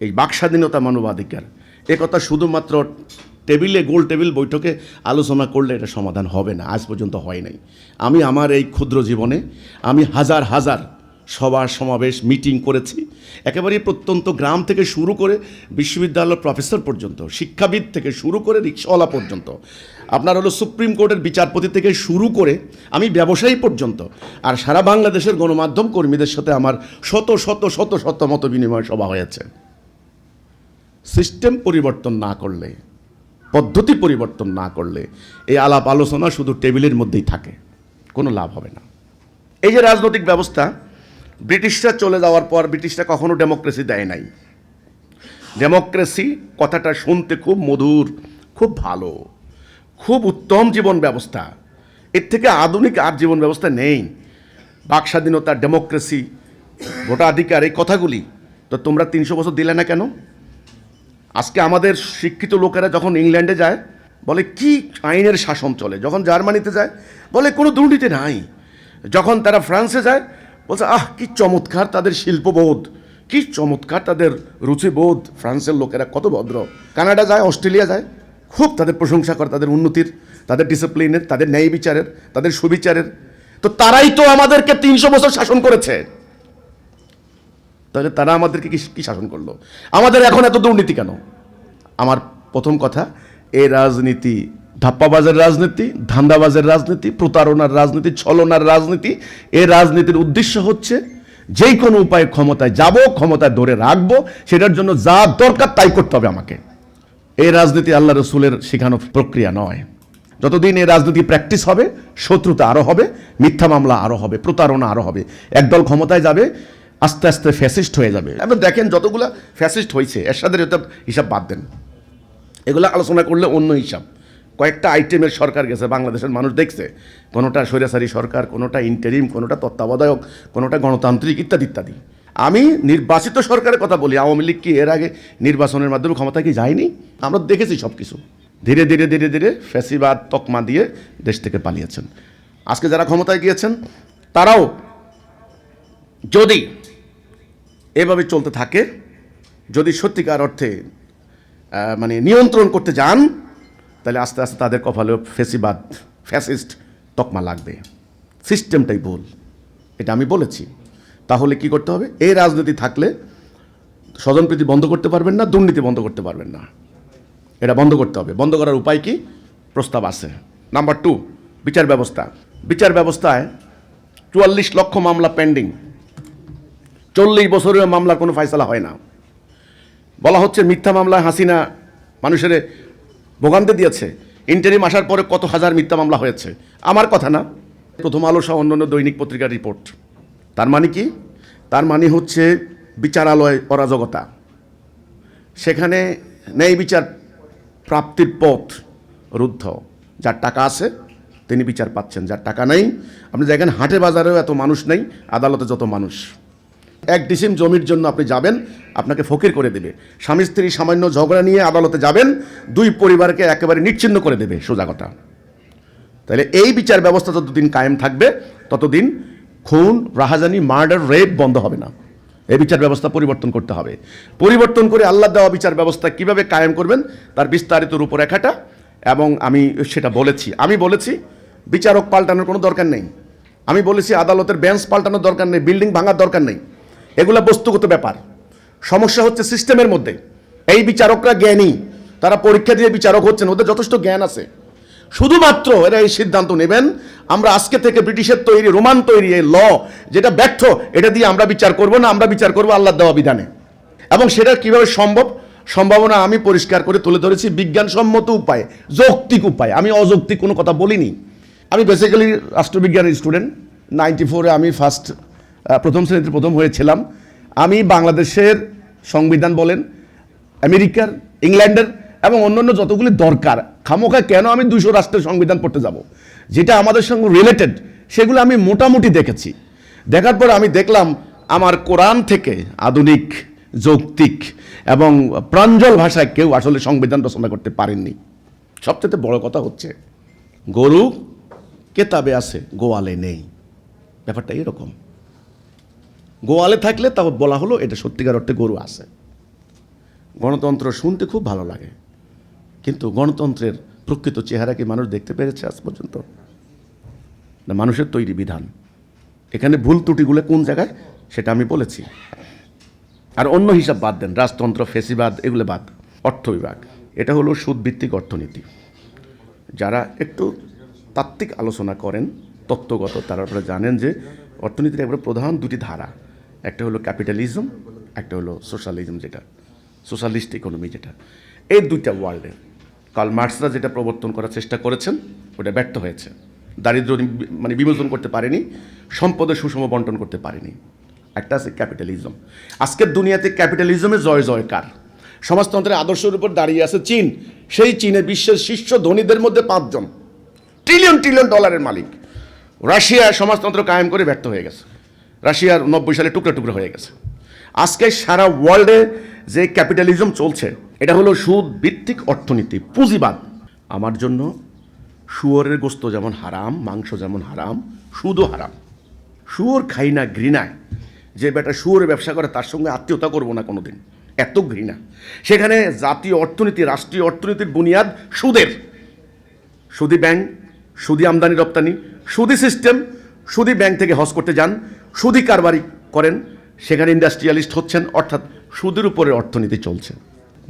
Speaker 1: এই বাকস্বাধীনতা, মানবাধিকার, এ কথা শুধুমাত্র টেবিলে, গোল টেবিল বৈঠকে আলোচনা করলে এটা সমাধান হবে না, আজ পর্যন্ত হয় নাই। আমি আমার এই ক্ষুদ্র জীবনে আমি হাজার হাজার সভা সমাবেশ, মিটিং করেছি, একেবারে প্রত্যন্ত গ্রাম থেকে শুরু করে বিশ্ববিদ্যালয়ের প্রফেসর পর্যন্ত, শিক্ষাবিদ থেকে শুরু করে রিক্সাওয়ালা পর্যন্ত, আপনার হলো সুপ্রিম কোর্টের বিচারপতি থেকে শুরু করে আমি ব্যবসায়ী পর্যন্ত, আর সারা বাংলাদেশের গণমাধ্যম কর্মীদের সাথে আমার শত শত শত শত মত বিনিময় সভা হয়েছে। সিস্টেম পরিবর্তন না করলে, পদ্ধতি পরিবর্তন না করলে এই আলাপ আলোচনা শুধু টেবিলের মধ্যেই থাকে, কোনো লাভ হবে না। এই যে রাজনৈতিক ব্যবস্থা, ব্রিটিশরা চলে যাওয়ার পর ব্রিটিশরা কখনো ডেমোক্রেসি দেয় নাই। ডেমোক্রেসি কথাটা শুনতে খুব মধুর, খুব ভালো, খুব উত্তম জীবন ব্যবস্থা, এর থেকে আধুনিক আর জীবন ব্যবস্থা নেই। বাক স্বাধীনতা, ডেমোক্রেসি, ভোটাধিকার, এই কথাগুলি তো তোমরা 300 বছর দিলে না কেন? আজকে আমাদের শিক্ষিত লোকেরা যখন ইংল্যান্ডে যায় বলে কি আইনের শাসন চলে, যখন জার্মানিতে যায় বলে কোনো দুর্নীতি নাই, যখন তারা ফ্রান্সে যায় বলছে আহ কি চমৎকার তাদের শিল্পবোধ, কি চমৎকার তাদের রুচিবোধ, ফ্রান্সের লোকেরা কত ভদ্র। কানাডা যায়, অস্ট্রেলিয়া যায়, খুব তাদের প্রশংসা করে তাদের উন্নতির, তাদের ডিসিপ্লিনের, তাদের ন্যায় বিচারের, তাদের সুবিচারের। তো তারাই তো আমাদেরকে 300 বছর শাসন করেছে, তাহলে তারা আমাদেরকে কি শাসন করলো? আমাদের এখন এত দুর্নীতি কেন? আমার প্রথম কথা, এই রাজনীতি ধাপ্পাবাজের রাজনীতি, ধান্দাবাজের রাজনীতি, প্রতারণার রাজনীতি, ছলনার রাজনীতি। এই রাজনীতির উদ্দেশ্য হচ্ছে যেই কোনো উপায়ে ক্ষমতায় যাব, ক্ষমতায় ধরে রাখবো, সেটার জন্য যা দরকার তাই করতে হবে আমাকে। এই রাজনীতি আল্লাহ রসুলের শেখানো প্রক্রিয়া নয়। যতদিন এই রাজনীতি প্র্যাকটিস হবে, শত্রুতা আরও হবে, মিথ্যা মামলা আরও হবে, প্রতারণা আরও হবে। একদল ক্ষমতায় যাবে, আস্তে আস্তে ফ্যাসিস্ট হয়ে যাবে। এখন দেখেন যতগুলো ফ্যাসিস্ট হয়েছে, এরশাদের হিসাব বাদ দেন, এগুলো আলোচনা করলে অন্য হিসাব। কয়েকটা আইটেমের সরকার গেছে, বাংলাদেশের মানুষ দেখছে, কোনোটা স্বৈরাচারী সরকার, কোনোটা ইন্টারিম, কোনোটা তত্ত্বাবধায়ক, কোনোটা গণতান্ত্রিক, ইত্যাদি ইত্যাদি। আমি নির্বাচিত সরকারের কথা বলি। আওয়ামী লীগ কি এর আগে নির্বাচনের মাধ্যমে ক্ষমতা কি যায়নি? আমরা দেখেছি সব কিছু। ধীরে ধীরে ধীরে ধীরে ফ্যাসিবাদ তকমা দিয়ে দেশ থেকে পালিয়েছেন। আজকে যারা ক্ষমতায় গিয়েছেন তারাও যদি এভাবে চলতে থাকে, যদি সত্যিকার অর্থে মানে নিয়ন্ত্রণ করতে যান, তাহলে আস্তে আস্তে তাদের কপালেও ফ্যাসিবাদ, ফ্যাসিস্ট তকমা লাগবে। সিস্টেমটাই ভুল, এটা আমি বলেছি। তাহলে কি করতে হবে? এই রাজনীতি থাকলে স্বজনপ্রীতি বন্ধ করতে পারবেন না, দুর্নীতি বন্ধ করতে পারবেন না। এটা বন্ধ করতে হবে। বন্ধ করার উপায় কি? প্রস্তাব আছে। নাম্বার 2, বিচার ব্যবস্থা। বিচার ব্যবস্থায় 44 লক্ষ মামলা পেন্ডিং, 40 বছরের মামলার কোনো ফয়সালা হয় না। বলা হচ্ছে মিথ্যা মামলায় হাসিনা মানুষের ভোগান্তি দিয়েছে। ইন্টারিম আসার পরে কত হাজার মিথ্যা মামলা হয়েছে, আমার কথা না, প্রথম আলো সহ অন্যান্য দৈনিক পত্রিকার রিপোর্ট। তার মানে কি? তার মানে হচ্ছে বিচারালয় অরাজকতা, সেখানে ন্যায় বিচার প্রাপ্তির পথ রুদ্ধ। যার টাকা আছে তিনি বিচার পাচ্ছেন, যার টাকা নেই, আপনি দেখেন হাটে বাজারেও এত মানুষ নেই, আদালতে যত মানুষ। এক ডিসিম জমির জন্য আপনি যাবেন, আপনাকে ফকির করে দেবে। স্বামী স্ত্রী সামান্য ঝগড়া নিয়ে আদালতে যাবেন, দুই পরিবারকে একেবারে নিচ্ছিন্ন করে দেবে, সোজা কথা। তাহলে এই বিচার ব্যবস্থা যতদিন কায়েম থাকবে ততদিন খুন, রাহাজানি, মার্ডার, রেপ বন্ধ হবে না। এই বিচার ব্যবস্থা পরিবর্তন করতে হবে। পরিবর্তন করে আল্লাহ দেওয়া বিচার ব্যবস্থা কিভাবে কায়েম করবেন তার বিস্তারিত রূপরেখাটা, এবং আমি সেটা বলেছি। আমি বলেছি বিচারক পাল্টানোর কোনো দরকার নেই। আমি বলেছি আদালতের বেঞ্চ পাল্টানোর দরকার নেই, বিল্ডিং ভাঙার দরকার নেই। এগুলো বস্তুগত ব্যাপার। সমস্যা হচ্ছে সিস্টেমের মধ্যে। এই বিচারকরা জ্ঞানী, তারা পরীক্ষা দিয়ে বিচারক হচ্ছেন, ওদের যথেষ্ট জ্ঞান আছে। শুধুমাত্র এরা এই সিদ্ধান্ত নেবেন আমরা আজকে থেকে ব্রিটিশের তৈরি, রোমান তৈরি এই ল যেটা ব্যর্থ, এটা দিয়ে আমরা বিচার করব না, আমরা বিচার করব আল্লাহ দেওয়া বিধানে। এবং সেটা কিভাবে সম্ভাবনা আমি পরিষ্কার করে তুলে ধরেছি বিজ্ঞানসম্মত উপায়ে, যৌক্তিক উপায়ে। আমি অযৌক্তিক কোনো কথা বলিনি। আমি বেসিক্যালি রাষ্ট্রবিজ্ঞানের স্টুডেন্ট। 94-এ আমি প্রথম শ্রেণীতে প্রথম হয়েছিলাম। আমি বাংলাদেশের সংবিধান বলেন, আমেরিকার, ইংল্যান্ডের এবং অন্যান্য যতগুলি দরকার, খামোখা কেন আমি 200 রাষ্ট্রের সংবিধান পড়তে যাব, যেটা আমাদের সঙ্গে রিলেটেড, সেগুলো আমি মোটামুটি দেখেছি। দেখার পর আমি দেখলাম আমার কোরআন থেকে আধুনিক, যৌক্তিক এবং প্রাঞ্জল ভাষায় কেউ আসলে সংবিধান রচনা করতে পারেননি। সবচেয়ে বড় কথা হচ্ছে গরু কেতাবে আছে, গোয়ালে নেই। ব্যাপারটা এরকম। গোয়ালে থাকলে তাও বলা হলো এটা সত্যিকার অর্থে গরু আছে। গণতন্ত্র শুনতে খুব ভালো লাগে, কিন্তু গণতন্ত্রের প্রকৃত চেহারা কি মানুষ দেখতে পেরেছে আজ পর্যন্ত? না, মানুষের তৈরি বিধান। এখানে ভুল ত্রুটিগুলো কোন জায়গায় সেটা আমি বলেছি। আর অন্য হিসাব বাদ দেন, রাজতন্ত্র, ফেসিবাদ, এগুলো বাদ। অর্থ বিভাগ, এটা হলো সুদভিত্তিক অর্থনীতি। যারা একটু তাত্ত্বিক আলোচনা করেন, তত্ত্বগত, তারা আপনারা জানেন যে অর্থনীতির একবারে প্রধান দুটি ধারা, একটা হলো ক্যাপিটালিজম, একটা হলো সোশ্যালিজম, যেটা সোশ্যালিস্ট ইকোনমি, যেটা এই দুইটা ওয়ার্ল্ডে কার্ল মার্কসরা যেটা প্রবর্তন করার চেষ্টা করেছেন ওটা ব্যর্থ হয়েছে। দারিদ্র বিমোচন করতে পারেনি, সম্পদের সুষম বন্টন করতে পারেনি। একটা আছে ক্যাপিটালিজম। আজকের দুনিয়াতে ক্যাপিটালিজমের জয় জয়কার। সমাজতন্ত্রের আদর্শের উপর দাঁড়িয়ে আছে চীন। সেই চীনে বিশ্বের শীর্ষ ধনীদের মধ্যে 5 জন ট্রিলিয়ন ট্রিলিয়ন ডলারের মালিক। রাশিয়া সমাজতন্ত্র কায়েম করে ব্যর্থ হয়ে গেছে। রাশিয়ার 90 সালে টুকরা টুকরা হয়ে গেছে। আজকে সারা ওয়ার্ল্ডে যে ক্যাপিটালিজম চলছে এটা হলো সুদ ভিত্তিক অর্থনীতি, পুঁজিবাদ। আমার জন্য শুয়োরের গোস্ত যেমন হারাম, মাংস যেমন হারাম, সুদও হারাম। শুয়োর খাই না ঘৃণায়। যে বেটা শুয়োরের ব্যবসা করে তার সঙ্গে আত্মীয়তা করবো না কোনোদিন, এত ঘৃণা। সেখানে জাতীয় অর্থনীতি, রাষ্ট্রীয় অর্থনীতির বুনিয়াদ সুদের। সুদি ব্যাংক, সুদি আমদানি রপ্তানি, সুদি সিস্টেম, সুদি ব্যাংক থেকে হজ করতে যান, সুদি কারবারি করেন, সেখানে ইন্ডাস্ট্রিয়ালিস্ট হচ্ছেন, অর্থাৎ সুদের উপরে অর্থনীতি চলছে।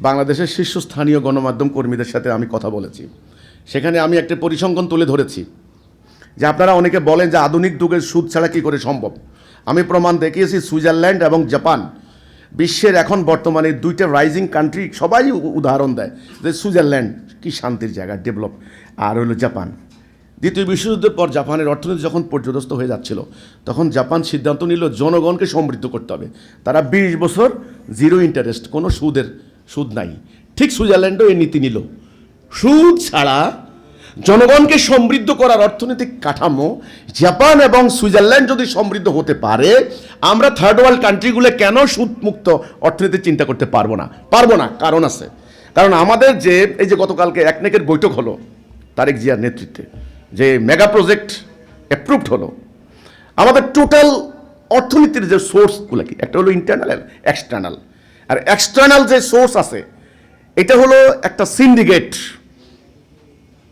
Speaker 1: বাংলাদেশের শীর্ষস্থানীয় গণমাধ্যম কর্মীদের সাথে আমি কথা বলেছি। সেখানে আমি একটা পরিসংখ্যান তুলে ধরেছি যে আপনারা অনেকে বলেন যে আধুনিক যুগের সুদ ছাড়া কী করে সম্ভব। আমি প্রমাণ দেখিয়েছি সুইজারল্যান্ড এবং জাপান বিশ্বের এখন বর্তমানে 2টা রাইজিং কান্ট্রি, সবাই উদাহরণ দেয় যে সুইজারল্যান্ড কি শান্তির জায়গা, ডেভেলপ, আর হলো জাপান। দ্বিতীয় বিশ্বযুদ্ধের পর জাপানের অর্থনীতি যখন পর্যদস্ত হয়ে যাচ্ছিল তখন জাপান সিদ্ধান্ত নিল জনগণকে সমৃদ্ধ করতে হবে। তারা 20 বছর জিরো ইন্টারেস্ট, কোনো সুদ নাই। ঠিক সুইজারল্যান্ডও এই নীতি নিল। সুদ ছাড়া জনগণকে সমৃদ্ধ করার অর্থনৈতিক কাঠামো জাপান এবং সুইজারল্যান্ড যদি সমৃদ্ধ হতে পারে, আমরা থার্ড ওয়ার্ল্ড কান্ট্রিগুলো কেন সুদমুক্ত অর্থনীতি চিন্তা করতে পারবো না? কারণ আছে। কারণ আমাদের যে এই যে গতকালকে একনেকের বৈঠক হলো তারেক জিয়ার নেতৃত্বে, যে মেগা প্রজেক্ট অ্যাপ্রুভড হলো, আমাদের টোটাল অর্থনীতির যে সোর্সগুলো কি, একটা হলো ইন্টারনাল, এক্সটার্নাল। আর এক্সটার্নাল যে সোর্স আছে এটা হলো একটা সিন্ডিকেট,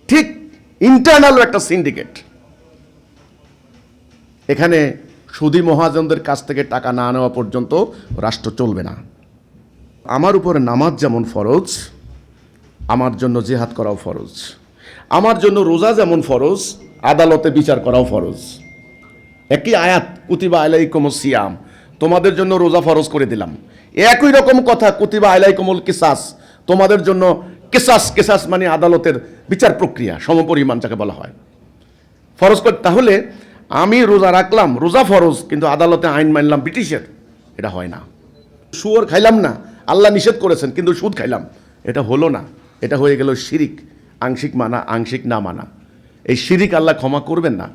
Speaker 1: ঠিক ইন্টারনালও একটা সিন্ডিকেট। এখানে সুদী মহাজনদের কাছ থেকে টাকা না নেওয়া পর্যন্ত রাষ্ট্র চলবে না। আমার উপরে নামাজ যেমন ফরজ, আমার জন্য জিহাদ করাও ফরজ। আমার জন্য রোজা যেমন ফরজ, আদালতে বিচার করাও ফরজ। একই আয়াত, কুতিবা আলাইকুমুস সিয়াম, তোমাদের জন্য রোজা ফরজ করে দিলাম। একই রকম কথা, কুতিবা আলাইকুমুল কিসাস, তোমাদের জন্য কেসাস, কেসাস মানে আদালতের বিচার প্রক্রিয়া, সমপরিমাণ যাকে বলা হয়। ফরজ করে, তাহলে আমি রোজা রাখলাম, রোজা ফরজ, কিন্তু আদালতে আইন মানলাম ব্রিটিশের, এটা হয় না। সুর খাইলাম না, আল্লাহ নিষেধ করেছেন, কিন্তু সুদ খাইলাম, এটা হলো না। এটা হয়ে গেল শিরিক, আংশিক মানা, আংশিক না মানা। এই শিরিক আল্লাহ ক্ষমা করবেন না।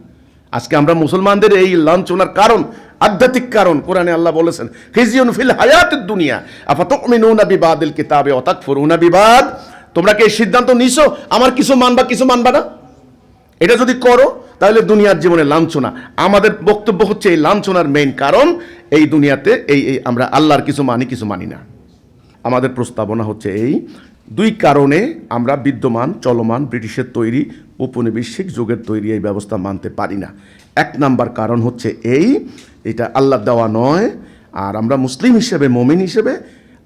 Speaker 1: আজকে আমরা মুসলমানদের এই লাঞ্ছনার কারণ, আধ্যাত্মিক কারণ, কোরআনে আল্লাহ বলেছেন খিজিয়ুন ফিল হায়াতিদ দুনিয়া আফাতুমিনুনা বিবাদিল কিতাবে ওয়া তাকফুরুনা বিবাদ। তোমরা কি এই সিদ্ধান্ত নিছো আমার কিছু মানবা কিছু মানবা না? এটা যদি করো তাহলে দুনিয়ার জীবনে লাঞ্ছনা। আমাদের বক্তব্য হচ্ছে এই লাঞ্ছনার মেইন কারণ এই দুনিয়াতে এই আমরা আল্লাহর কিছু মানি কিছু মানি না। আমাদের প্রস্তাবনা হচ্ছে এই দুই কারণে আমরা বিদ্যমান চলমান ব্রিটিশের তৈরি উপনিবেশিক যুগের তৈরি এই ব্যবস্থা মানতে পারি না। এক নাম্বার কারণ হচ্ছে এটা আল্লাহর দেওয়া নয়, আর আমরা মুসলিম হিসেবে, মুমিন হিসেবে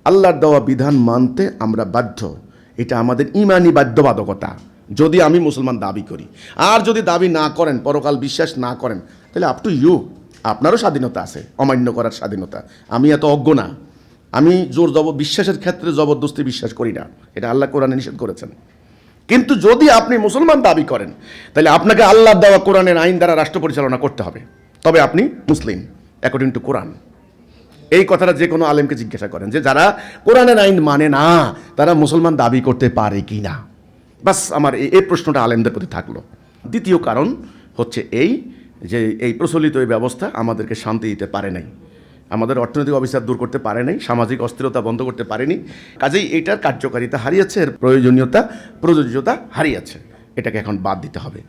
Speaker 1: আল্লাহর দেওয়া বিধান মানতে আমরা বাধ্য। এটা আমাদের ইমানি বাধ্যবাধকতা, যদি আমি মুসলমান দাবি করি। আর যদি দাবি না করেন, পরকাল বিশ্বাস না করেন, তাহলে আপ টু ইউ, আপনারও স্বাধীনতা আছে, অমান্য করার স্বাধীনতা। আমি এত অজ্ঞ না, আমি বিশ্বাসের ক্ষেত্রে জবরদস্তি বিশ্বাস করি না, এটা আল্লাহ কোরআনে নিষেধ করেছেন। কিন্তু যদি আপনি মুসলমান দাবি করেন, তাহলে আপনাকে আল্লাহর দেওয়া কোরআনের আইন দ্বারা রাষ্ট্র পরিচালনা করতে হবে, তবে আপনি মুসলিম অ্যাকর্ডিং টু কোরআন। এই কথাটা যে কোনো আলেমকে জিজ্ঞাসা করেন যে যারা কোরআনের আইন মানে না তারা মুসলমান দাবি করতে পারে কি না। বাস আমার এই প্রশ্নটা আলেমদের প্রতি থাকলো। দ্বিতীয় কারণ হচ্ছে যে এই প্রচলিত এই ব্যবস্থা আমাদেরকে শান্তি দিতে পারে নাই, আমাদের অর্থনৈতিক অবস্থা দূর করতে পারে নাই, সামাজিক অস্থিরতা বন্ধ করতে পারেনি। কাজেই এটার কার্যকারিতা হারিয়েছে, এর প্রয়োজনীয়তা হারিয়েছে। এটাকে এখন বাদ দিতে হবে।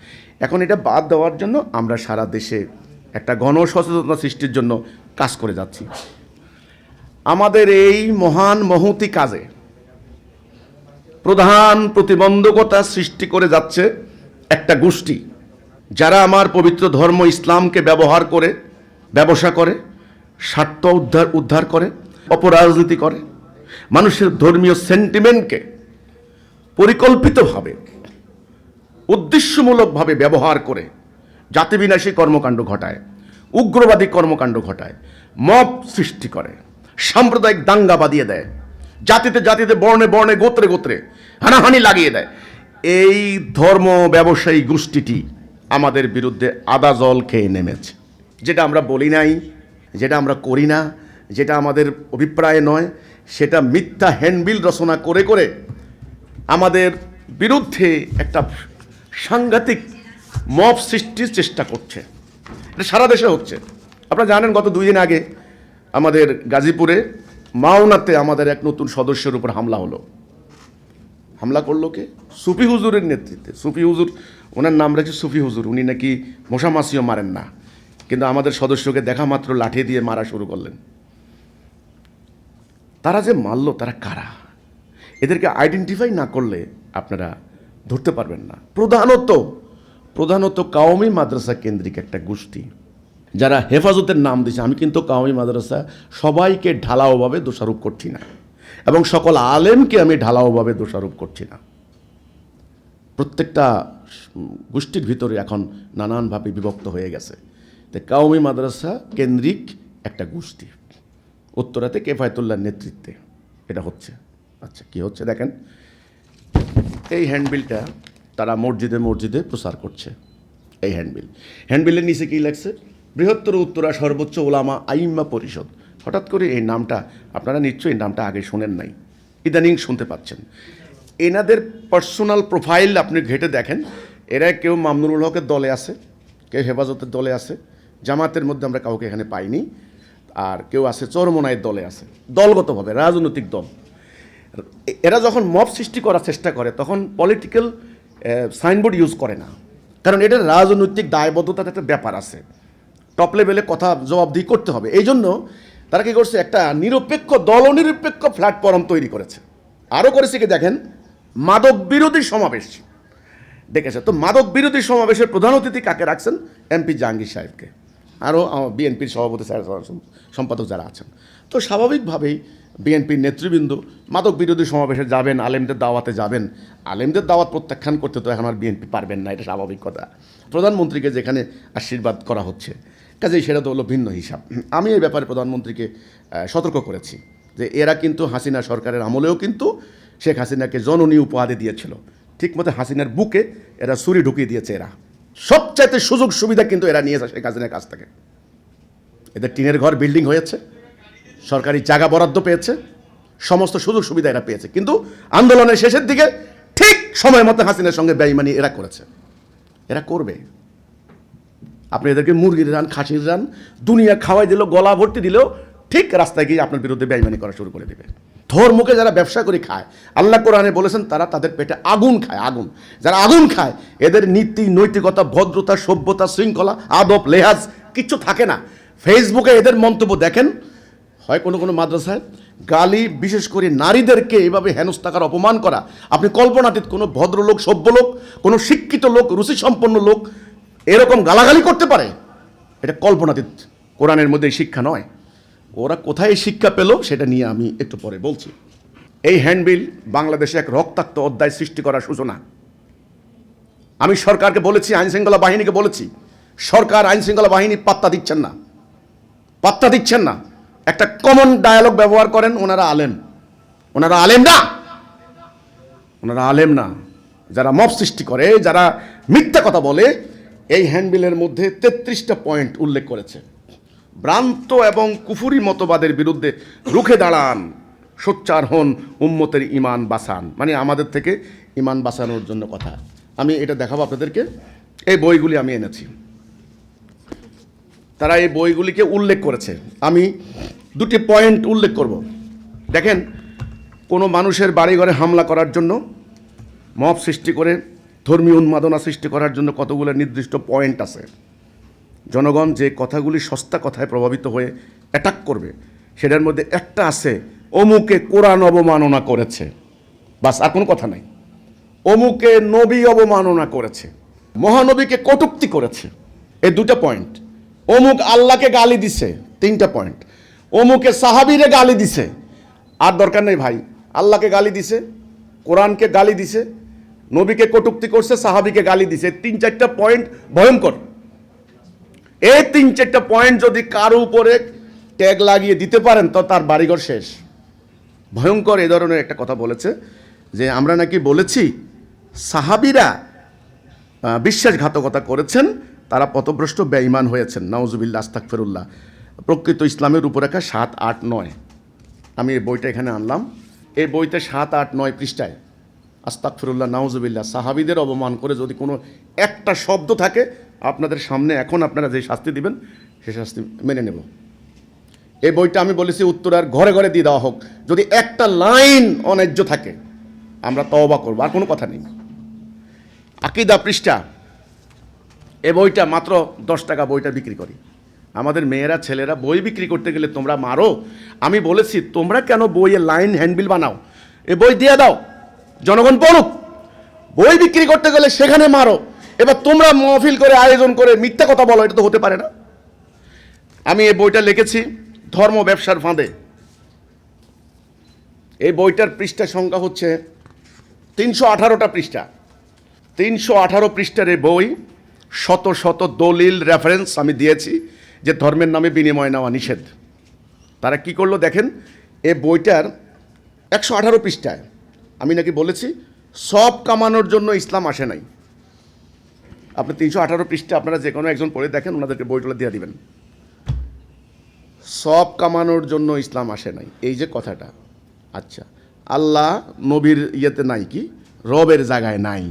Speaker 1: এখন এটা বাদ দেওয়ার জন্য আমরা সারা দেশে একটা গণসচেতনতা সৃষ্টির জন্য কাজ করে যাচ্ছি। আমাদের এই মহান মহতি কাজে প্রধান প্রতিবন্ধকতা সৃষ্টি করে যাচ্ছে একটা গোষ্ঠী, যারা আমার পবিত্র ধর্ম ইসলামকে ব্যবসা করে, স্বার্থ উদ্ধার করে, অপরাজনীতি করে, মানুষের ধর্মীয় সেন্টিমেন্টকে পরিকল্পিতভাবে উদ্দেশ্যমূলকভাবে ব্যবহার করে জাতিবিনাশী কর্মকাণ্ড ঘটায়, উগ্রবাদী কর্মকাণ্ড ঘটায়, মব সৃষ্টি করে, সাম্প্রদায়িক দাঙ্গা বাঁধিয়ে দেয়, জাতিতে বর্ণে গোত্রে হানাহানি লাগিয়ে দেয়। এই ধর্ম ব্যবসায়ী গোষ্ঠীটি আমাদের বিরুদ্ধে আদা জল খেয়ে নেমেছে। যেটা আমরা বলি নাই, যেটা আমরা করি না, যেটা আমাদের অভিপ্রায় নয়, সেটা মিথ্যা হ্যান্ডবিল রচনা করে আমাদের বিরুদ্ধে একটা সাংঘাতিক মব সৃষ্টির চেষ্টা করছে। এটা সারা দেশে হচ্ছে। আপনারা জানেন গত 2 দিন আগে আমাদের গাজীপুরে মাওনাতে আমাদের এক নতুন সদস্যের উপর হামলা করলো কে? সুফি হুজুরের নেতৃত্বে। সুফি হুজুর, ওনার নাম রেখেছে সুফি হুজুর। উনি নাকি মশা মাছিও মারেন না, কিন্তু আমাদের সদস্যকে দেখা মাত্র লাঠি দিয়ে মারা শুরু করলেন। তারা যে মারলো তারা কারা, এদেরকে আইডেন্টিফাই না করলে আপনারা ধরতে পারবেন না। প্রধানত কাওমি মাদ্রাসা কেন্দ্রিক একটা গোষ্ঠী, যারা হেফাজতের নাম দিয়েছে। আমি কিন্তু কাওমি মাদ্রাসা সবাইকে ঢালাওভাবে দোষারোপ করছি না, এবং সকল আলেমকে আমি ঢালাওভাবে দোষারোপ করছি না। প্রত্যেকটা গোষ্ঠীর ভিতরে এখন নানানভাবে বিভক্ত হয়ে গেছে। তাই কাওমি মাদ্রাসা কেন্দ্রিক একটা গোষ্ঠী, উত্তরাতে কেফায়েতুল্লাহর নেতৃত্বে এটা হচ্ছে। আচ্ছা, কি হচ্ছে দেখেন, এই হ্যান্ডবিলটা তারা মসজিদে প্রচার করছে। এই হ্যান্ডবিলের নিচে কী লাগছে? বৃহত্তর উত্তরা সর্বোচ্চ ওলামা আইম্মা পরিষদ। হঠাৎ করে এই নামটা আপনারা নিশ্চয়ই এই নামটা আগে শোনেন নাই, ইদানিং শুনতে পাচ্ছেন। এনাদের পার্সোনাল প্রোফাইল আপনি ঘেটে দেখেন, এরা কেউ মামনুল হকের দলে আছে, কেউ হেফাজতের দলে আছে, জামাতের মধ্যে আমরা কাউকে এখানে পাইনি, আর কেউ আছে চরমোনাইয়ের দলে আছে, দলগতভাবে রাজনৈতিক দল। এরা যখন মব সৃষ্টি করার চেষ্টা করে তখন পলিটিক্যাল সাইনবোর্ড ইউজ করে না, কারণ এটা রাজনৈতিক দায়বদ্ধতার একটা ব্যাপার আছে, টপ লেভেলে কথা জবাবদিহি করতে হবে। এই জন্য তারা কী করছে, একটা দলনিরপেক্ষ প্ল্যাটফর্ম তৈরি করেছে। আরও করেছে কি দেখেন, মাদক বিরোধী সমাবেশ ডেকেছে। তো মাদক বিরোধী সমাবেশের প্রধান অতিথি কাকে রাখছেন? এমপি জাহাঙ্গীর সাহেবকে, আরও বিএনপির সভাপতি সম্পাদক যারা আছেন। তো স্বাভাবিকভাবেই বিএনপির নেতৃবৃন্দ মাদক বিরোধী সমাবেশে যাবেন, আলেমদের দাওয়াতে যাবেন। আলেমদের দাওয়াত প্রত্যাখ্যান করতে তো এখন আর বিএনপি পারবেন না, এটা স্বাভাবিক কথা। প্রধানমন্ত্রীকে যেখানে আশীর্বাদ করা হচ্ছে, কাজেই সেটা তো হলো ভিন্ন হিসাব। আমি এই ব্যাপারে প্রধানমন্ত্রীকে সতর্ক করেছি যে এরা কিন্তু হাসিনা সরকারের আমলেও কিন্তু শেখ হাসিনাকে জননী উপহারে দিয়েছিল, ঠিকমতো হাসিনার বুকে এরা ছুরি ঢুকিয়ে দিয়েছে। এরা সবচাইতে সুযোগ সুবিধা কিন্তু এরা নিয়েছে শেখ হাসিনার কাছ থেকে। এদের টিনের ঘর বিল্ডিং হয়েছে, সরকারি জায়গা বরাদ্দ পেয়েছে, সমস্ত সুযোগ সুবিধা এরা পেয়েছে। কিন্তু আন্দোলনের শেষের দিকে ঠিক সময় মতো হাসিনার সঙ্গে বেঈমানি এরা করেছে, এরা করবে। আপনি এদেরকে মুরগির রান, খাসির রান দুনিয়া খাওয়াই দিল, গলা ভর্তি দিলেও ঠিক রাস্তায় গিয়ে আপনার বিরুদ্ধে বেঈমানি করা শুরু করে দেবে। ধর্মকে যারা ব্যবসা করে খায়, আল্লাহ কোরআনে বলেছেন তারা তাদের পেটে আগুন খায়, আগুন। যারা আগুন খায় এদের নীতি, নৈতিকতা, ভদ্রতা, সভ্যতা, শৃঙ্খলা, আদব, লেহাজ কিচ্ছু থাকে না। ফেসবুকে এদের মন্তব্য দেখেন, হয় কোনো কোনো মাদ্রাসায় গালি, বিশেষ করে নারীদেরকে এইভাবে হেনস্থাকার অপমান করা, আপনি কল্পনাতীত। কোনো ভদ্রলোক, সভ্য লোক, কোনো শিক্ষিত লোক, রুচিসম্পন্ন লোক এরকম গালাগালি করতে পারে? এটা কল্পনাতীত, কোরআনের মধ্যে শিক্ষা নয়। ওরা কোথায় শিক্ষা পেল সেটা নিয়ে আমি একটু পরে বলছি। এই হ্যান্ডবিল বাংলাদেশে এক রক্তাক্ত অধ্যায় সৃষ্টি করার সূচনা। আমি সরকারকে বলেছি, আইনশৃঙ্খলা বাহিনীকে বলেছি, সরকার আইনশৃঙ্খলা বাহিনী পাত্তা দিচ্ছেন না, পাত্তা দিচ্ছেন না। একটা কমন ডায়ালগ ব্যবহার করেন, ওনারা আলেম। ওনারা আলেম না, ওনারা আলেম না। যারা মব সৃষ্টি করে, যারা মিথ্যা কথা বলে, এই হ্যান্ডবিলের মধ্যে 33টা পয়েন্ট উল্লেখ করেছে। ভ্রান্ত এবং কুফুরি মতবাদের বিরুদ্ধে রুখে দাঁড়ান, সোচ্চার হন, উম্মতের ঈমান বাঁচান। মানে আমাদের থেকে ঈমান বাঁচানোর জন্য কথা। আমি এটা দেখাবো আপনাদেরকে। এই বইগুলি আমি এনেছি, তারা এই বইগুলিকে উল্লেখ করেছে। আমি দুটি পয়েন্ট উল্লেখ করব। দেখেন, কোনো মানুষের বাড়িঘরে হামলা করার জন্য, মব সৃষ্টি করে ধর্মীয় উন্মাদনা সৃষ্টি করার জন্য কতগুলো নির্দিষ্ট পয়েন্ট আছে। জনগণ যে কথাগুলি সস্তা কথায় প্রভাবিত হয়ে অ্যাটাক করবে, সেটার মধ্যে একটা আছে অমুকে কোরআন অবমাননা করেছে, বাস, আর কোনো কথা নাই। অমুকে নবী অবমাননা করেছে, মহানবীকে কটূক্তি করেছে, এই দুটো পয়েন্ট। অমুক আল্লাহকে গালি দিছে, 3টা পয়েন্ট। অমুকে সাহাবীরে গালি দিছে, আর দরকার নেই ভাই। আল্লাহকে গালি দিছে, কোরআনকে গালি দিছে, নবীকে কটূক্তি করছে, সাহাবীকে গালি দিছে। 3-4টা পয়েন্ট ভয়ঙ্কর। এই 3-4টা পয়েন্ট যদি কারো উপরে ট্যাগ লাগিয়ে দিতে পারেন তো তার বাড়িঘর শেষ। ভয়ঙ্কর এই ধরনের একটা কথা বলেছে যে আমরা নাকি বলেছি সাহাবীরা বিশ্বাসঘাতকতা করেছেন, তারা পথভ্রষ্ট বেঈমান হয়েছেন। নাউজুবিল্লাহ, আস্তাগফিরুল্লাহ। প্রকৃত ইসলামের রূপরেখা 7, 8, 9। আমি এই বইটা এখানে আনলাম। এই বইতে 7, 8, 9 পৃষ্ঠায় আস্তাগফিরুল্লাহ, নাউজুবিল্লাহ, সাহাবীদের অপমান করে যদি কোনো একটা শব্দ থাকে, আপনাদের সামনে এখন আপনারা যে শাস্তি দিবেন সে শাস্তি মেনে নেব। এই বইটা আমি বলেছি উত্তরার ঘরে ঘরে দিয়ে দেওয়া হোক। যদি একটা লাইন অন্যায্য থাকে আমরা তওবা করব, আর কোনো কথা নেই। আকীদা পৃষ্ঠা, এই বইটা মাত্র 10 টাকা বইটা বিক্রি করি। আমাদের মেয়েরা, ছেলেরা বই বিক্রি করতে গেলে তোমরা মারো। আমি বলেছি তোমরা কেন বইয়ে লাইন হ্যান্ডবিল বানাও, এই বই দিয়ে দাও, জনগণ পড়ুক। বই বিক্রি করতে গেলে সেখানে মারো। এবার তোমরা মহফিল করে, আয়োজন করে মিথ্যা কথা বলো, এটা তো হতে পারে না। আমি এই বইটা লিখেছি ধর্ম ব্যবসার ফাঁদে। এই বইটার পৃষ্ঠা সংখ্যা হচ্ছে 318টা পৃষ্ঠা। 318 পৃষ্ঠার এই বই, শত শত দলিল, রেফারেন্স আমি দিয়েছি যে ধর্মের নামে বিনিময় নেওয়া নিষেধ। তারা কি করলো দেখেন, এই বইটার 118 পৃষ্ঠায় আমি নাকি বলেছি সব কামানোর জন্য ইসলাম আসে নাই। আপনি 318 পৃষ্ঠা আপনারা যে কোনো একজন পড়ে দেখেন, ওনাদেরকে বইগুলো দিয়ে দিবেন। সব কামানোর জন্য ইসলাম আসে নাই, এই যে কথাটা। আচ্ছা, আল্লাহ নবীর ইয়েতে নাই, কি রবের জায়গায় নাই।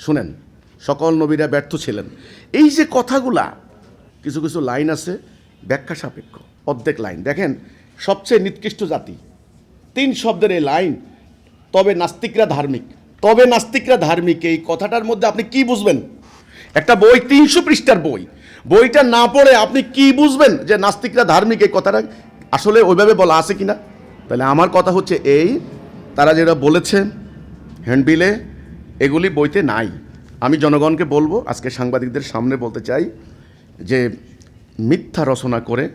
Speaker 1: শুনেন, সকল নবীরা ব্যর্থ ছিলেন। এই যে কথাগুলা, কিছু কিছু লাইন আছে ব্যাখ্যা সাপেক্ষ, অর্ধেক লাইন। দেখেন, সবচেয়ে নিকৃষ্ট জাতি, 3 শব্দের এই লাইন, তবে নাস্তিকরা ধার্মিক, তবে নাস্তিকরা ধার্মিক। এই কথাটার মধ্যে আপনি কি বুঝবেন? একটা বই 300 পৃষ্ঠার বই, বইটা না পড়ে আপনি কি বুঝবেন যে নাস্তিকরা ধার্মিক? এই কথাটা আসলে ওইভাবে বলা আছে কিনা? তাহলে আমার কথা হচ্ছে এই, তারা যেটা বলেছে হ্যান্ডবিলে, এগুলি বইতে নাই। আমি জনগণকে বলবো, আজকে সাংবাদিকদের সামনে বলতে চাই যে মিথ্যা রচনা করে,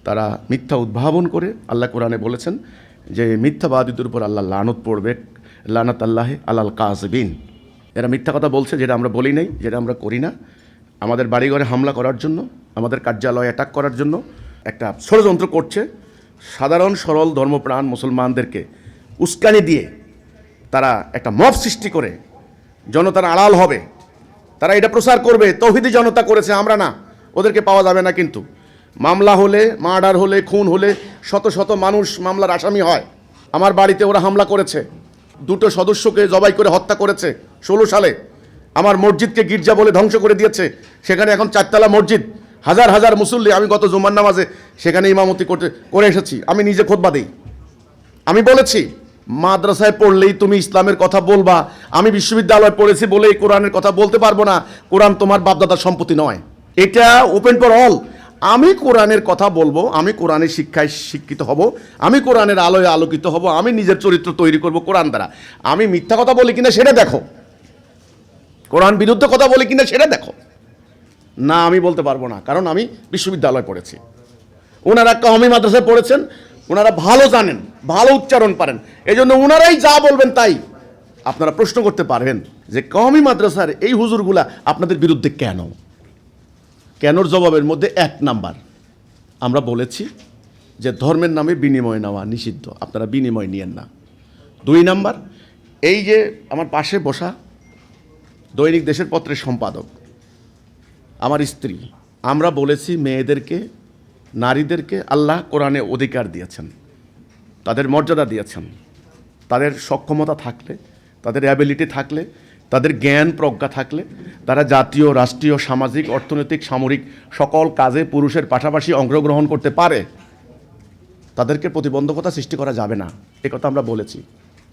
Speaker 1: তারা মিথ্যা উদ্ভাবন করে, আল্লাহ কোরআনে বলেছেন যে মিথ্যাবাদীদের উপর আল্লাহ লানত পড়বে, লানাত আল্লাহে আলাল কাযিবিন। এরা মিথ্যা কথা বলছে, যেটা আমরা বলি নাই, যেটা আমরা করি না। আমাদের বাড়িঘরে হামলা করার জন্য, আমাদের কার্যালয় অ্যাটাক করার জন্য একটা ষড়যন্ত্র করছে। সাধারণ সরল ধর্মপ্রাণ মুসলমানদেরকে উস্কানি দিয়ে তারা একটা মব সৃষ্টি করে জনতার আড়াল হবে, তারা এটা প্রচার করবে তৌহিদি জনতা করেছে, আমরা না, ওদেরকে পাওয়া যাবে না। কিন্তু মামলা হলে, মার্ডার হলে, খুন হলে শত শত মানুষ মামলার আসামি হয়। আমার বাড়িতে ওরা হামলা করেছে, 2টো সদস্যকে জবাই করে হত্যা করেছে 16 সালে। আমার মসজিদকে গির্জা বলে ধ্বংস করে দিয়েছে, সেখানে এখন 4তলা মসজিদ, হাজার হাজার মুসল্লি। আমি গত জুমার নামাজে সেখানে ইমামতি করে এসেছি, আমি নিজে খুতবা দেই। আমি বলেছি মাদ্রাসায় পড়লেই তুমি ইসলামের কথা বলবা, আমি বিশ্ববিদ্যালয়ে পড়েছি বলেই কোরআনের কথা বলতে পারবো না। কোরআন তোমার বাপদাদার সম্পত্তি নয়, এটা ওপেন ফর অল। আমি কোরআনের কথা বলবো, আমি কোরআনের শিক্ষায় শিক্ষিত হব, আমি কোরআনের আলোয় আলোকিত হব, আমি নিজের চরিত্র তৈরি করব কোরআন দ্বারা। আমি মিথ্যা কথা বলি কিনা সেটা দেখো, কোরআন বিরুদ্ধে কথা বলি কিনা সেটা দেখো। না, আমি বলতে পারবো না, কারণ আমি বিশ্ববিদ্যালয়ে পড়েছি। ওনারা কওমি মাদ্রাসায় পড়েছেন, ওনারা ভালো জানেন, ভালো উচ্চারণ পারেন, এই জন্য ওনারাই যা বলবেন তাই। আপনারা প্রশ্ন করতে পারবেন যে কওমি মাদ্রাসার এই হুজুরগুলা আপনাদের বিরুদ্ধে কেন? কেনর জবাবের মধ্যে 1 নাম্বার, আমরা বলেছি যে ধর্মের নামে বিনিময় নেওয়া নিষিদ্ধ, আপনারা বিনিময় নিয়েন না। 2 নাম্বার, এই যে আমার পাশে বসা দৈনিক দেশের পত্রের সম্পাদক আমার স্ত্রী, আমরা বলেছি মেয়েদেরকে, নারীদেরকে আল্লাহ কোরআনে অধিকার দিয়েছেন, তাদের মর্যাদা দিয়েছেন। তাদের সক্ষমতা থাকলে, তাদের অ্যাবিলিটি থাকলে, তাদের জ্ঞান প্রজ্ঞা থাকলে তারা জাতীয়, রাষ্ট্রীয়, সামাজিক, অর্থনৈতিক, সামরিক সকল কাজে পুরুষের পাশাপাশি অংশগ্রহণ করতে পারে। তাদেরকে প্রতিবন্ধকতা সৃষ্টি করা যাবে না, একথা আমরা বলেছি।